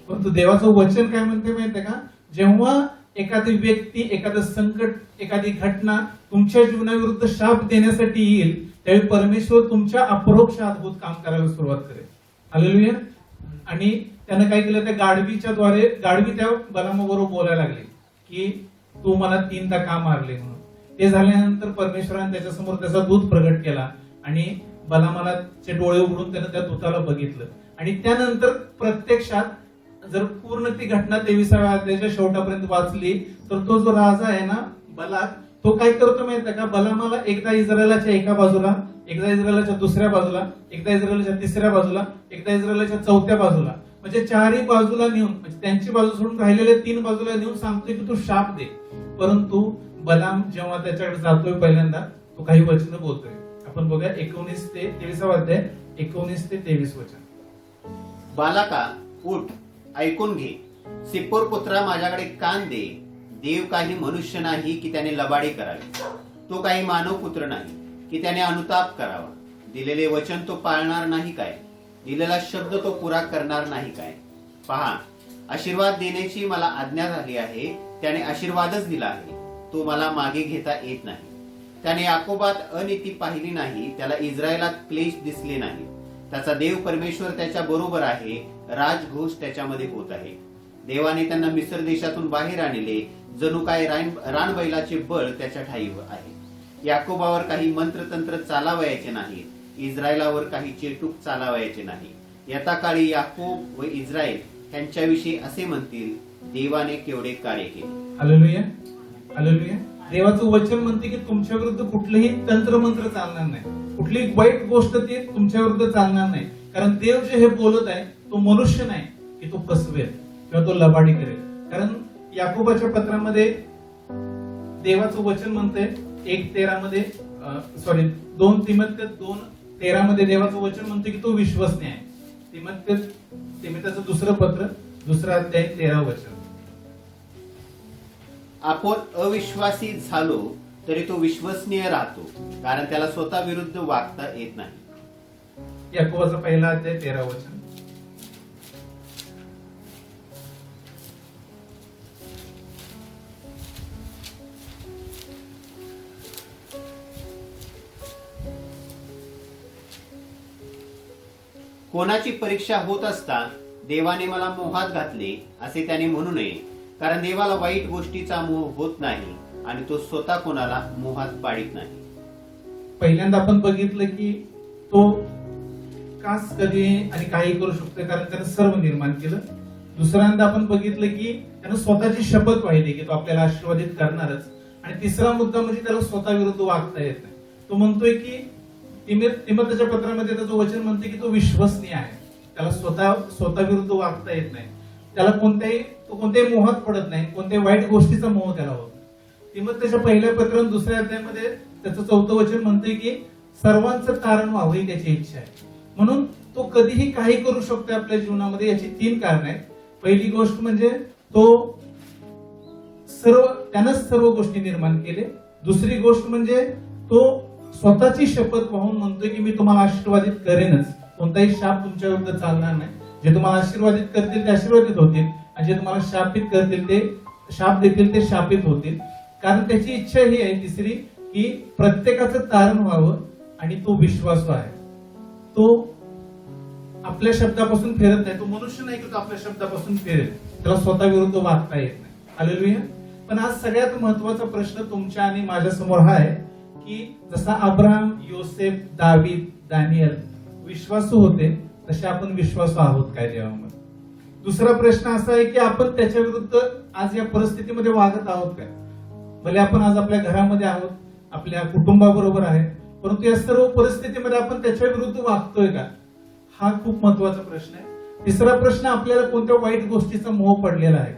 [SPEAKER 3] परंतु देवाचं वचन काय म्हणते माहितीये का? जेव्हा एखादी व्यक्ती, एखादं संकट, एखादी घटना तुमच्या जीवनाविरुद्ध शाप देण्यासाठी येईल, त्यावेळी परमेश्वर तुमच्या अपरोक्ष अद्भुत काम करायला सुरुवात करेल. हालेलुया. आणि त्यानं काय केलं, त्या गाढवीच्या द्वारे गाढवी त्या बलामाबरोबर बोलायला लागली की तू मला 3दा का मारले म्हणून. ते झाल्यानंतर परमेश्वराने त्याच्यासमोर त्याचा दूत प्रगट केला आणि बलामाला चे डोळे उघडून त्यानं त्या दूताला बघितलं. आणि त्यानंतर प्रत्यक्षात जर पूर्ण ती घटना 23व्या अध्यायाच्या शेवटापर्यंत वाचली तर तो जो राजा आहे ना बलाक, तो काय करतो माहितीये का? बलामाला एकदा इस्रायलाच्या एका बाजूला, एकदा इस्रायलाच्या दुसऱ्या बाजूला, एकदा इस्रायलाच्या तिसऱ्या बाजूला, एकदा इस्रायलाच्या 4थ्या बाजूला, म्हणजे 4ही बाजूला नेऊन, म्हणजे त्यांची बाजू सोडून राहिलेल्या 3 बाजूला नेऊन सांगतोय की तू शाप दे. परंतु बलाम जेव्हा त्याच्याकडे जातोय पहिल्यांदा, तो काही वचन बोलतोय. आपण बघूया 19 ते 23 अध्याय, 19 ते 23 वचन.
[SPEAKER 2] बालाका, उठ, ऐकून घे. सिप्पोर पुत्रा, माझ्याकडे कान दे. देव काही मनुष्य नाही की त्याने लबाडी करावी. तो काही मानव पुत्र नाही की त्याने अनुताप करावा. दिलेले वचन तो पाळणार नाही काय? दिलेला शब्द तो पुरा करणार नाही काय? पहा, आशीर्वाद देण्याची मला आज्ञा झाली आहे. त्याने आशीर्वादच दिला आहे. तो मला मागे घेता येत नाही. त्याने याकोबात अनिती पाहिली नाही. त्याला इस्रायलात क्लेश दिसले नाही. त्याचा देव परमेश्वर त्याच्या बरोबर आहे. राजघोष त्याच्यामध्ये होत आहे. देवाने त्यांना मिस्र देशातून बाहेर आणले. जणू काय रानबैलाचे बळ त्याच्या ठाईवर आहे. याकोबावर काही मंत्रतंत्र चालावयाचे नाही. इस्रायलावर काही चेटूक चालावयाचे नाही. यथा काळी याकोब व इस्रायल यांच्याविषयी असे म्हणतील, देवाने केवढे कार्य केले.
[SPEAKER 3] हालेलुया. हालेलुया. देवाचं वचन म्हणते की तुमच्या विरुद्ध कुठलेही तंत्रमंत्र चालणार नाही. कुठलीही वाईट गोष्ट ती तुमच्या विरुद्ध चालणार नाही. कारण देव जे हे बोलत आहे तो मनुष्य नाही की तो फसवेल किंवा तो लबाडी करेल. कारण याकोबाच्या पत्रामध्ये देवाचं वचन म्हणते 1:13 मध्ये, 2 तिमोथेय 2:13 मध्ये देवाचं वचन म्हणते की तो विश्वसनीय आहे. तिमोथेचं दुसरं पत्र, 2 अध्याय 13 वचन.
[SPEAKER 2] आपण अविश्वासी झालो तरी तो विश्वसनीय राहतो, कारण त्याला स्वतः विरुद्ध वागता येत नाही.
[SPEAKER 3] याकोबाचा 1 अध्याय 13 वचन.
[SPEAKER 2] कोणाची परीक्षा होत असता देवाने मला मोहात घातले असे त्याने म्हणू नये, कारण देवाला वाईट गोष्टीचा मोह होत नाही आणि तो स्वतः कोणाला मोहात पाडित नाही.
[SPEAKER 3] पहिल्यांदा आपण बघितलं की तो कास कधी आणि काही करू शकतो, कारण त्यानं सर्व निर्माण केलं. दुसऱ्यांदा आपण बघितलं की त्यानं स्वतःची शपथ वाहिली की तो आपल्याला आशीर्वादित करणारच. आणि तिसरा मुद्दा म्हणजे त्याला स्वतः विरुद्ध वागता येत नाही. तो म्हणतोय की तिमोथेच्या पत्रामध्ये त्याचं वचन म्हणते की तो विश्वसनीय आहे. त्याला स्वतः विरुद्ध वागता येत नाही. त्याला कोणत्याही मोहात पडत नाही. कोणत्याही वाईट गोष्टीचा मोह त्याला होत नाही. तिमोथेच्या 1 पत्र 2 अध्यायामध्ये त्याचं 4थं वचन म्हणते की सर्वांचं तारण व्हावं ही त्याची इच्छा आहे. म्हणून तो कधीही काही करू शकतो आपल्या जीवनामध्ये. याची 3 कारण आहेत. पहिली गोष्ट म्हणजे त्यानंच सर्व गोष्टी निर्माण केले. दुसरी गोष्ट म्हणजे तो स्वतःची शपथ वाहून म्हणतोय की मी तुम्हाला आशीर्वादित करेनच. कोणताही शाप तुमच्या विरुद्ध चालणार नाही. जे तुम्हाला आशीर्वादित करतील ते आशीर्वादित होतील आणि जे तुम्हाला शापित करतील ते शाप देतील ते शापित होतील. कारण त्याची इच्छा ही आहे तिसरी की प्रत्येकाचं तारण व्हावं आणि तो विश्वासू आहे. तो आपल्या शब्दापासून फिरत नाही. तो मनुष्य नाही की तो आपल्या शब्दापासून फिरेल. त्याला स्वतः विरुद्ध वागता येत नाही. हालेलुया. पण आज सगळ्यात महत्वाचा प्रश्न तुमच्या आणि माझ्या समोर हा आहे की जसा अब्राहम, योसेफ, दावीद, दानियल विश्वासू होते तसे आपण विश्वासू आहोत काय देवामध्ये? दुसरा प्रश्न असा आहे की आपण त्याच्या विरुद्ध आज या परिस्थितीमध्ये वागत आहोत काय? भले आपण आज आपल्या घरामध्ये आहोत, आपल्या कुटुंबाबरोबर आहे, परंतु या सर्व परिस्थितीमध्ये आपण त्याच्या विरुद्ध वागतोय का? हा खूप महत्वाचा प्रश्न आहे. तिसरा प्रश्न, आपल्याला कोणत्या वाईट गोष्टीचा मोह पडलेला आहे?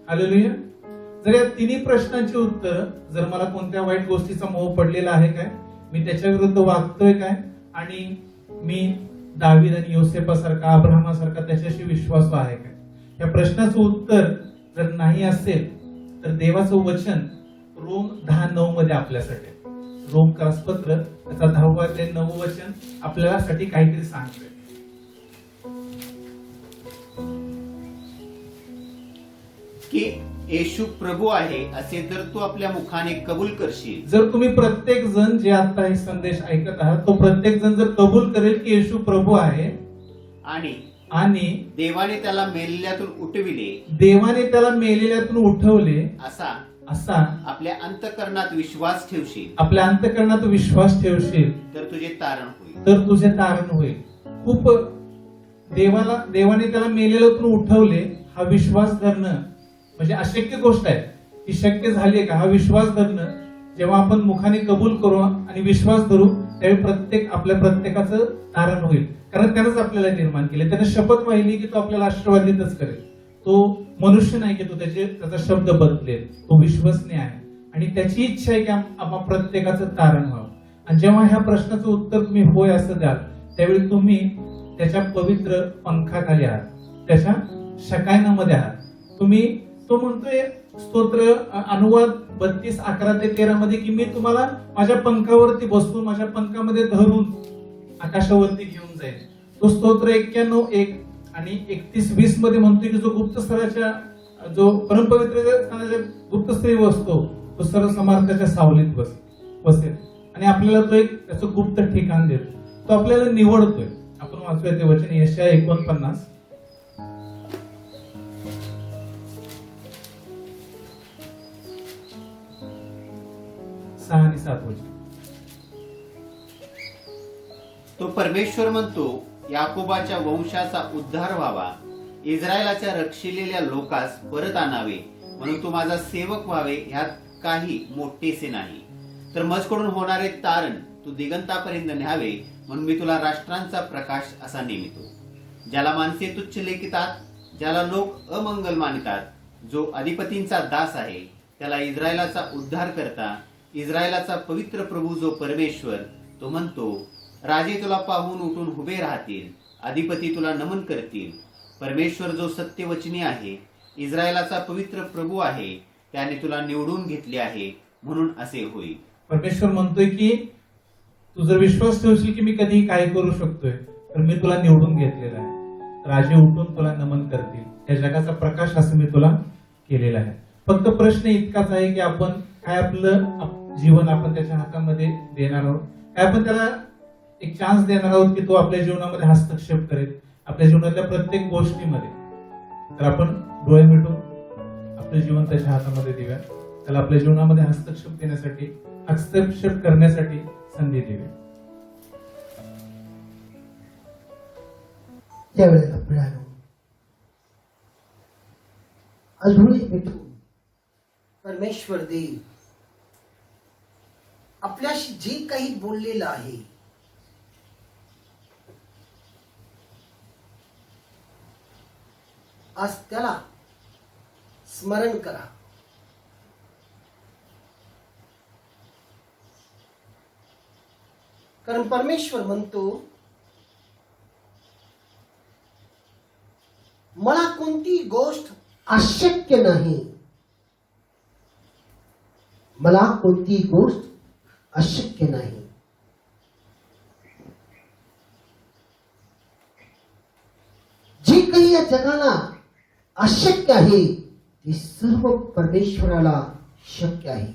[SPEAKER 3] हालेलुया. जर या तिन्ही प्रश्नांची उत्तर, जर मला कोणत्या वाईट गोष्टीचा मोह पडलेला आहे काय, मी त्याच्या विरुद्ध वागतोय काय, आणि मी दावीद आणि योसेफासारखा, अब्राहमासारखा त्याच्याशी विश्वासू आहे काय, या प्रश्नाचं उत्तर जर नाही असेल तर देवाचं वचन रोम 10:9 मध्ये आपल्यासाठी आहे. रोम पत्र त्याचा 10वा अध्याय 9वे वचन आपल्यासाठी काहीतरी सांगतोय.
[SPEAKER 2] की येशू प्रभू आहे असे जर तू आपल्या मुखाने कबूल करशील,
[SPEAKER 3] जर तुम्ही प्रत्येक जण जे आता हे संदेश ऐकत आहात, तो प्रत्येक जण जर कबूल करेल की येशू प्रभू आहे आणि
[SPEAKER 2] देवाने त्याला मेलेल्यातून उठविले,
[SPEAKER 3] देवाने त्याला मेलेल्यातून उठवले असा
[SPEAKER 2] आपल्या अंतःकरणात विश्वास ठेवशील,
[SPEAKER 3] आपल्या अंतःकरणात विश्वास ठेवशील
[SPEAKER 2] तर तुझे तारण होईल.
[SPEAKER 3] तर तुझे तारण होईल. खूप देवाने त्याला मेलेल्यातून उठवले हा विश्वास धरणं म्हणजे अशक्य गोष्ट आहे. ती शक्य झाली का? हा विश्वास धरणं जेव्हा आपण मुखाने कबूल करू आणि विश्वास धरू त्यावेळी आपल्या प्रत्येकाचं तारण होईल. कारण त्यानंच आपल्याला निर्माण केले. त्याने शपथ वाहिली की तो आपल्याला आशीर्वादितच करेल. तो मनुष्य नाही की तो त्याचा शब्द बदलेल. तो विश्वसनीय आहे आणि त्याची इच्छा आहे की आम्हा प्रत्येकाचं तारण व्हावं. आणि जेव्हा ह्या प्रश्नाचं उत्तर तुम्ही होय असं द्याल त्यावेळी तुम्ही त्याच्या पवित्र पंखाखाली आहात, त्याच्या शकायनामध्ये आहात. तो म्हणतोय स्तोत्र अनुवाद 32:11-13 मध्ये की मी तुम्हाला माझ्या पंखावरती बसवून, माझ्या पंखामध्ये धरून आकाशावरती घेऊन जाईल. तो स्तोत्र 91:1 आणि 31:20 मध्ये म्हणतोय की जो गुप्तस्थळाच्या, जो परमपवित्र स्थानाच्या गुप्तस्थळी बसतो तो सर्व समार्थाच्या सावलीत बसेल आणि आपल्याला तो एक त्याचं गुप्त ठिकाण देतो. तो आपल्याला निवडतोय. आपण वाचूया ते वचन यशाया 49 6 आणि 7 वचन.
[SPEAKER 2] तो परमेश्वर म्हणतो, याकोबाच्या वंशाचा उद्धार व्हावा, इस्रायलाच्या रक्षिलेल्या लोकास परत आणावे, म्हणून तू माझा सेवक व्हावे, ह्यात काही मोठेसे नाही. तर मजकडून होणारे तारण तू दिगंतापर्यंत न्यावे, म्हणून मी तुला राष्ट्रांचा प्रकाश असा नेमितो. ज्याला माणसे तुच्छ लेखितात, ज्याला लोक अमंगल मानतात, जो अधिपतींचा दास आहे, त्याला इस्रायलाचा उद्धार करता, इस्रायलाचा पवित्र प्रभू जो परमेश्वर, तो म्हणतो, राजे तुला पाहून उठून उभे राहतील, अधिपती तुला नमन करतील. परमेश्वर जो सत्यवचनी आहे, इस्रायलाचा पवित्र प्रभू आहे, त्याने तुला निवडून घेतले आहे, म्हणून असे होईल.
[SPEAKER 3] परमेश्वर म्हणतोय की तू जर विश्वास ठेवशील की मी कधी काय करू शकतोय, तर मी तुला निवडून घेतलेला आहे. राजे उठून तुला नमन करतील, या जगाचा प्रकाश असं मी तुला केलेला आहे. फक्त प्रश्न इतकाच आहे की आपण काय आपलं जीवन आपण त्याच्या हातामध्ये देणार आहोत, काय आपण त्याला एक चान्स देणार आहोत की तो आपल्या जीवनामध्ये हस्तक्षेप करेल, आपल्या जीवनातल्या प्रत्येक गोष्टीमध्ये. तर आपण डोळे मिटून आपलं जीवन त्याच्या हातामध्ये देऊया, त्याला आपल्या जीवनामध्ये हस्तक्षेप करण्यासाठी संधी देऊया.
[SPEAKER 1] त्यावेळेला प्रियानो, आज डोळे मिटून परमेश्वर देव आपल्याशी जे काही बोललेलं आहे आज त्याला स्मरण करा. कारण परमेश्वर म्हणतो, मला कोणती गोष्ट अशक्य नाही, मला कोणती गोष्ट अशक्य नाही. जे काही या जगाला अशक्य आहे ते सर्व परमेश्वराला शक्य आहे.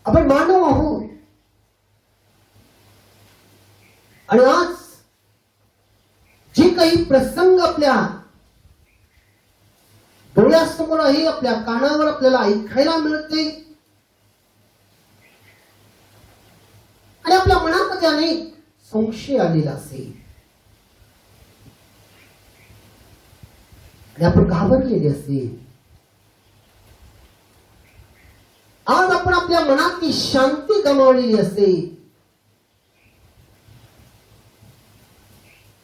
[SPEAKER 1] आपण मानव आहोत आणि आज जे काही प्रसंग आपल्या डोळ्यासमोर आहे, आपल्या कानावर आपल्याला ऐकायला मिळते आणि आपल्या मनामध्ये अनेक संशय आलेला असेल आणि आपण घाबरलेले असेल. आज आपण आपल्या मनातली शांती गमावलेली असेल.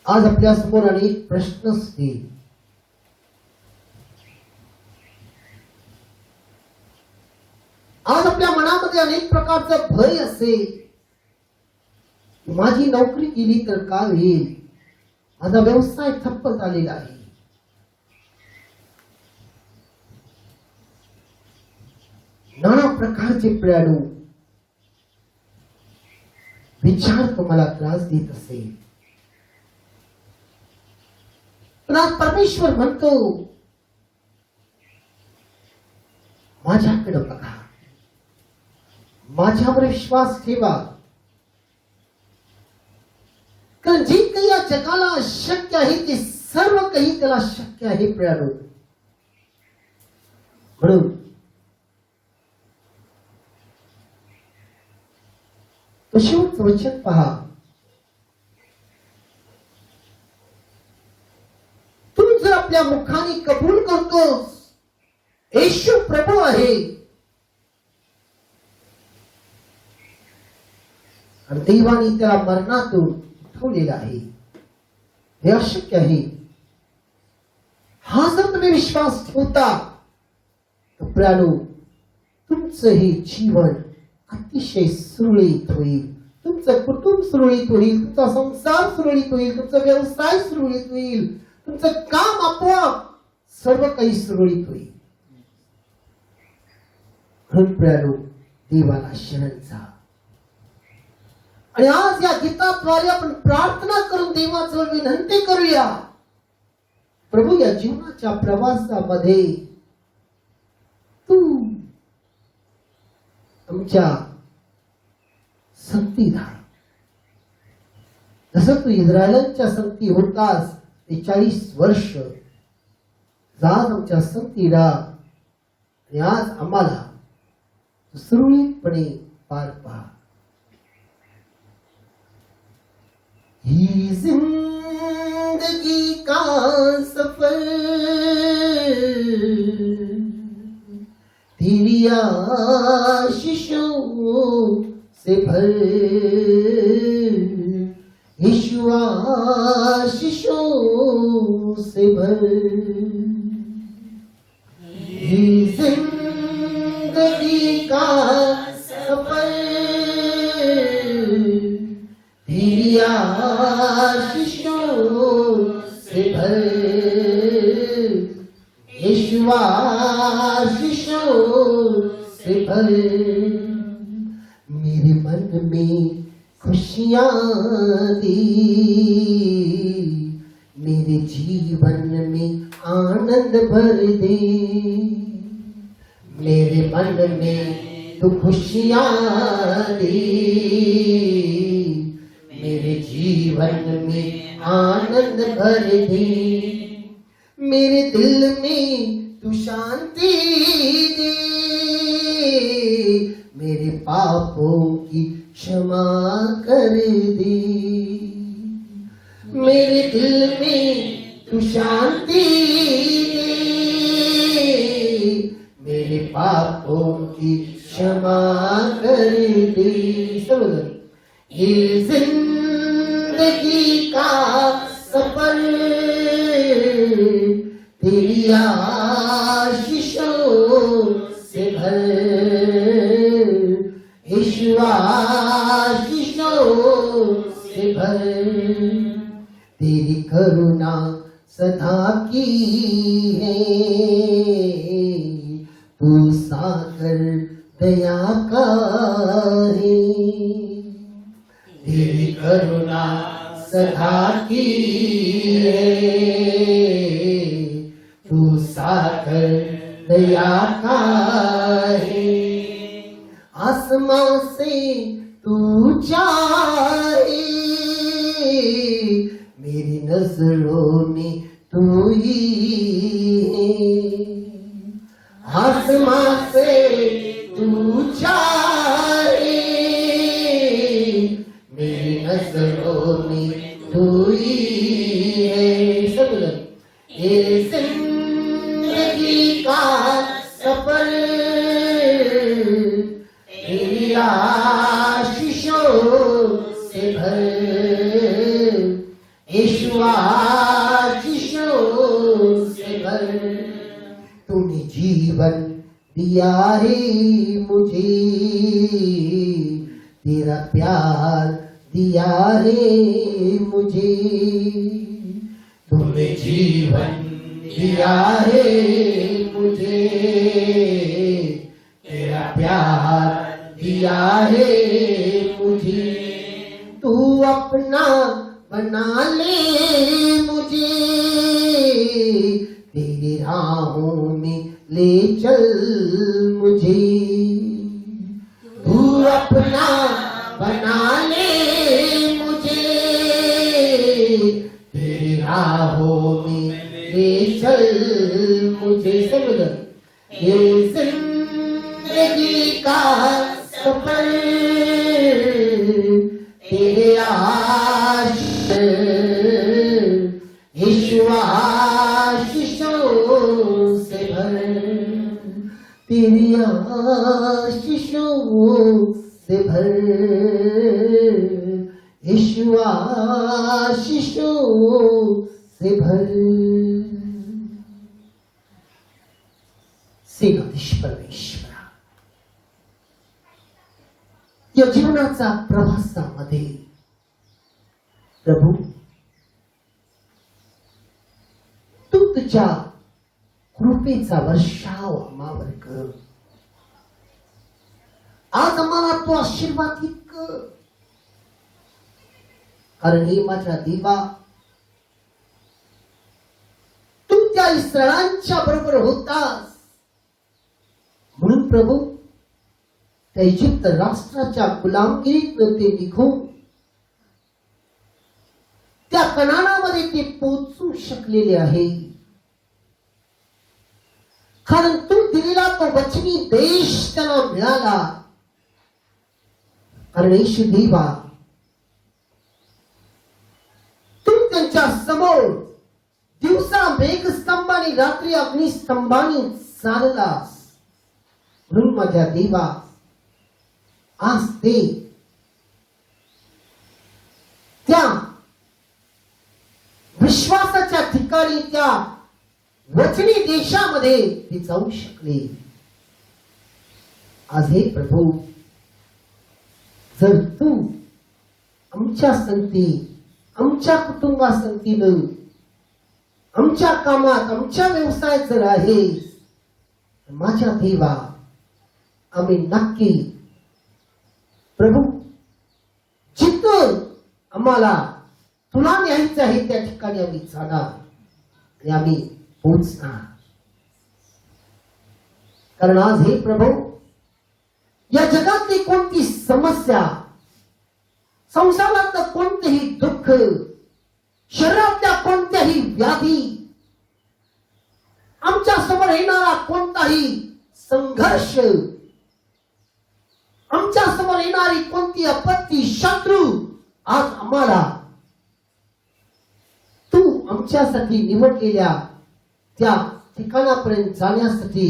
[SPEAKER 1] आज आपल्या समोर अनेक प्रश्न असतील. आज आपल्या मनामध्ये अनेक प्रकारचा भय असेल. माझी नोकरी गेली तर काय होईल? माझा व्यवसाय ठप्प झालेला आहे. नाना प्रकारचे प्रयाणू विचार तुम्हाला त्रास देत असेल. पण आज परमेश्वर म्हणतो, माझ्याकडे बघा, माझ्यावर विश्वास ठेवा. कारण जे काही या जगाला अशक्य आहे ते सर्व काही त्याला शक्य आहे प्रयाणू. म्हणून शेवटचं वचन पहा. तू जर आपल्या मुखाने कबूल करतोस येशू प्रभू आहे आणि देवाने त्याला मरणातून उठवलेला आहे, हे अशक्य आहे. हा जर तुम्ही विश्वास ठेवता तर प्राणू तुमचं हे जीवन अतिशय सुरळीत होईल. तुमचं कुटुंब सुरळीत होईल, तुमचा संसार सुरळीत होईल, तुमचा व्यवसाय सुरळीत होईल, तुमचं काम आपोआप सर्व काही सुरळीत होईल. म्हणून प्राणू देवाला शरण जा. आणि आज या गीताद्वारे आपण प्रार्थना करून देवाजवळ विनंती करूया, प्रभू या जीवनाच्या प्रवासामध्ये तू आमच्या संगती राहा. जसं तू इस्रायलांच्या संगती होतास 40 वर्ष, आज आमच्या संगती राहा आणि आज आम्हाला सुरळीतपणे पार पहा. ही जिंदगी का सफर तेरी आशीषों से भर, यीशु आशीषों से भर. ये जिंदगी का सफर तेरी आशीषों से भर, यीशु आशीषों से भर. मेरे मन में खुशियाँ दी, मेरे जीवन में आनंद भर दे. मेरे मन में तू खुशियाँ दी, मेरे जीवन में आनंद भर दे. मेरे दिल में तू शांति दे, मेरे पापों की क्षमा कर दे. मेरे दिल में तू शांति दे, मेरे पापों की क्षमा कर दे. ये जिंदगी का सफर तेरी आशीषों से भर, यीशु आशीषों से भर. तेरी करुणा सदा की है, तू सागर दया का है. तेरी करुणा सदा की है, तू सागर दया का है. आसमां से तू चाहे, मेरी नजरों में तू ही है. आसमां से तू चाहे, मेरी नजरों में तू ही है. सब ये जिंदगी का सफर तेरी आशीषों से भर, यीशु जीवन दिया है मुझे, तेरा प्यार दिया है मुझे, तूने जीवन दिया है मुझे, तेरा प्यार दिया है मुझे, तू अपना बना ले मुझे, तेरी राहों में ले चल मुझे, तू अपना बना ले मुझे, तेरी राहों में ले चल मुझे। समझ ये जिंदगी का सफर तेरे आशिक यीशु आशीषों से भर, तेरी आशीषों से भर, यीशु आशीषों से भर। सेनाधीश परमेश्वरा, या जीवनाचा प्रवासामध्ये प्रभू तू तुझ्या कृपेचा वर्षाव आम्हावर कर। आज आम्हाला तू आशीर्वादित कर, कारण हे माझ्या देवा तू त्या इस्रायलांच्या बरोबर होतास, म्हणून प्रभू त्या इजिप्त राष्ट्राच्या गुलामगिरीतून ते निघून त्या कनानामध्ये ते पोहोचू शकलेले आहे, कारण तू दिलेला तो वचनी देश त्यांना मिळाला। कारण येशू देवा तू त्यांच्या समोर दिवसा मेघस्तंभाने रात्री अग्निस्तंभाने चाललास, म्हणून माझ्या देवा आज ते त्या विश्वासाच्या ठिकाणी त्या वचनी देशामध्ये ते जाऊ शकले। आज हे प्रभू जर तू आमच्या संगती, आमच्या कुटुंबासंगतीनं, आमच्या कामात, आमच्या व्यवसायात जर आहेस, माझ्या देवा आम्ही नक्की प्रभू जिथं आम्हाला तुला न्यायचं आहे त्या ठिकाणी आम्ही जाणार आणि आम्ही पोहोचणार। कारण आज हे प्रभू या जगातली कोणती समस्या, संसारातलं कोणतेही दुःख, शरीरातल्या कोणत्याही व्याधी, आमच्या समोर येणारा कोणताही संघर्ष, आमच्या समोर येणारी कोणती आपत्ती, शत्रू, आज आम्हाला तू आमच्यासाठी निवडलेल्या त्या ठिकाणापर्यंत जाण्यासाठी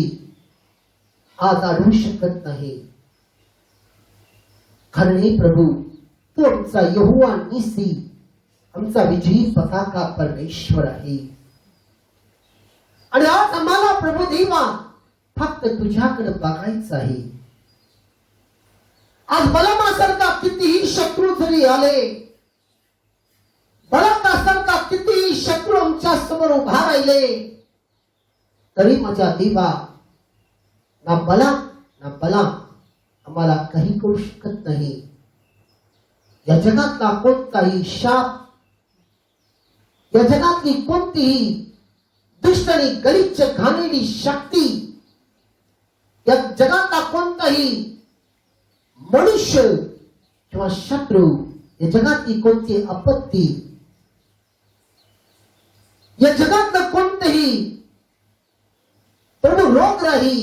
[SPEAKER 1] आज अडवू शकत नाही। कारण हे प्रभू तू आमचा यहोवा निसी, आमचा विजयी पताका परमेश्वर आहे। आणि आज आम्हाला प्रभू देवा फक्त तुझ्याकडे बघायचं आहे। आज बलामासारखा कितीही शत्रू जरी आले, बलाकासारखा कितीही शत्रू आमच्या समोर उभा राहिले, तरी माझ्या देवा ना बला आम्हाला काही करू शकत नाही। या जगातला कोणताही शाप, या जगातली कोणतीही दुष्ट आणि गलिच्छ घाणेरडी शक्ती, या जगातला कोणताही मनुष्य किंवा शत्रू, या जगातली कोणती आपत्ती, या जगातलं कोणतेही प्रभू रोगराई,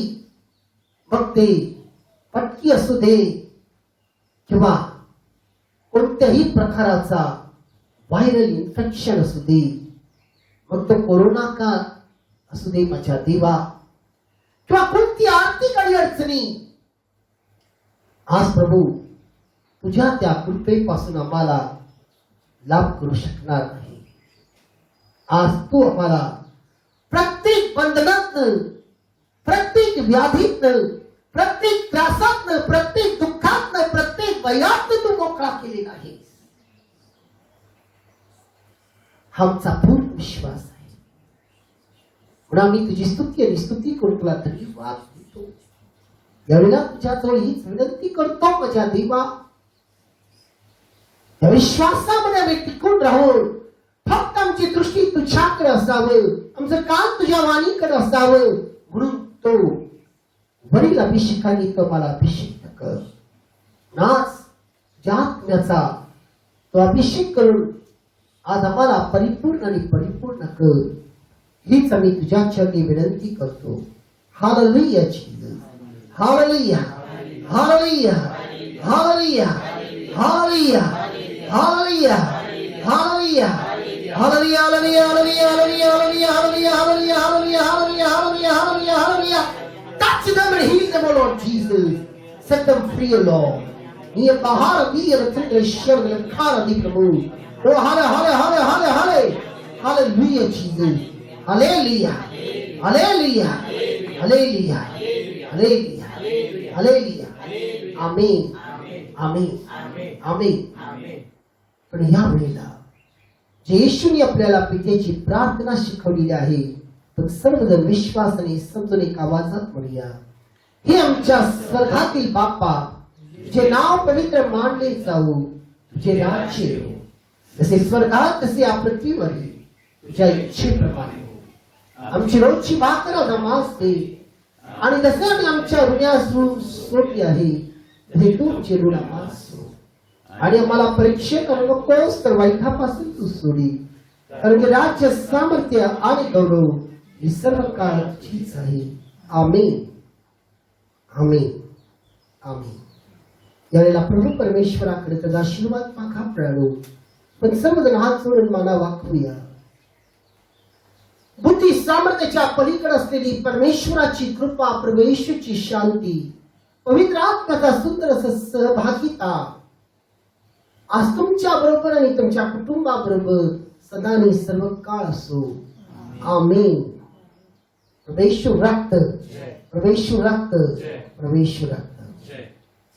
[SPEAKER 1] मग ते पटकी असू दे किंवा कोणत्याही प्रकाराचा व्हायरल इन्फेक्शन असू दे, मग तो कोरोना का असू दे माझ्या देवा, किंवा कोणती आर्थिक अडचणी, आज प्रभू तुझ्या त्या कृपेपासून आम्हाला लाभ करू शकणार नाही। आज तू आम्हाला प्रत्येक बंधनात प्रत्येक व्याधीतनं, प्रत्येक त्रासातनं, प्रत्येक दुःखातनं, प्रत्येक वैरातनं तू मोकळा केलेला आहेस. आमचा पूर्ण विश्वास आहे. म्हणून आम्ही तुझी स्तुती आणि स्तुती करून तुला धन्यवाद देतो. यावेळेला तुझ्याजवळ हीच विनंती करतो, माझ्या देवा, या विश्वासामध्ये आम्ही टिकून राहून फक्त आमची दृष्टी तुझ्याकडे असावं, आमचं कान तुझ्या वाणीकडे असावं. म्हणून तो वरील अभिषेकाने तो मला अभिषेक कर. आज ज्या आत्म्याचा तो अभिषेक करून आज आम्हाला परिपूर्ण आणि परिपूर्ण कर, हीच आम्ही तुझ्या चरणी विनंती करतो. Hallelujah Jesus, hallelujah, hallelujah, hallelujah, hallelujah, hallelujah, hallelujah, hallelujah, hallelujah, hallelujah, hallelujah, hallelujah, hallelujah, hallelujah, hallelujah, hallelujah, hallelujah, hallelujah. Touch them and heal them, O Lord Jesus. Set them free, O Lord. Ni bahar di ratul shar del khara di prabhu. Oh, hallelujah, hallelujah, Jesus. Hallelujah, hallelujah, hallelujah, hallelujah, hallelujah. Amen, amen, amen. पण या वेळेला जे येशूने आपल्याला पित्याची प्रार्थना शिकवलेली आहे, पण सर्वजण विश्वासाने समजून एक आवाजात म्हणूया. हे आमच्या स्वर्गातील बाप्पा, तुझे नाव पवित्र मानले जाऊ, तुझे राज्य येवो. जसे स्वर्गात तसे या पृथ्वीवर तुझ्या इच्छेप्रमाणे हो. आमची रोजची भाकर आज आम्हास दे, आणि जसे आम्ही आमच्या ऋणास सोडली आहे तसे तू आमचे ऋण आम्हास सोड. आणि आम्हाला परीक्षेत आणू नकोस, तर वाईटापासून तू सोडी. कारण की राज्य, सामर्थ्य आणि गौरव ही सर्व काळ तुझीच आहे. आमेन, आमेन, आमेन. यावेळेला प्रभू परमेश्वराकडे त्याचा आशीर्वाद मागा प्रयाणू. पण सर्वजण हात जोडून माना वाकवूया. बुद्धी सामर्थ्याच्या पलीकडे असलेली परमेश्वराची कृपा, प्रभू येशूची शांती, पवित्र आत्म्याचा सुंदर असं सहभागिता आज तुमच्या बरोबर आणि तुमच्या कुटुंबाबरोबर सदा आणि सर्व काळ असो. आमेन. प्रभू येशू रक्त, प्रभू येशू रक्त, प्रभू येशू रक्त.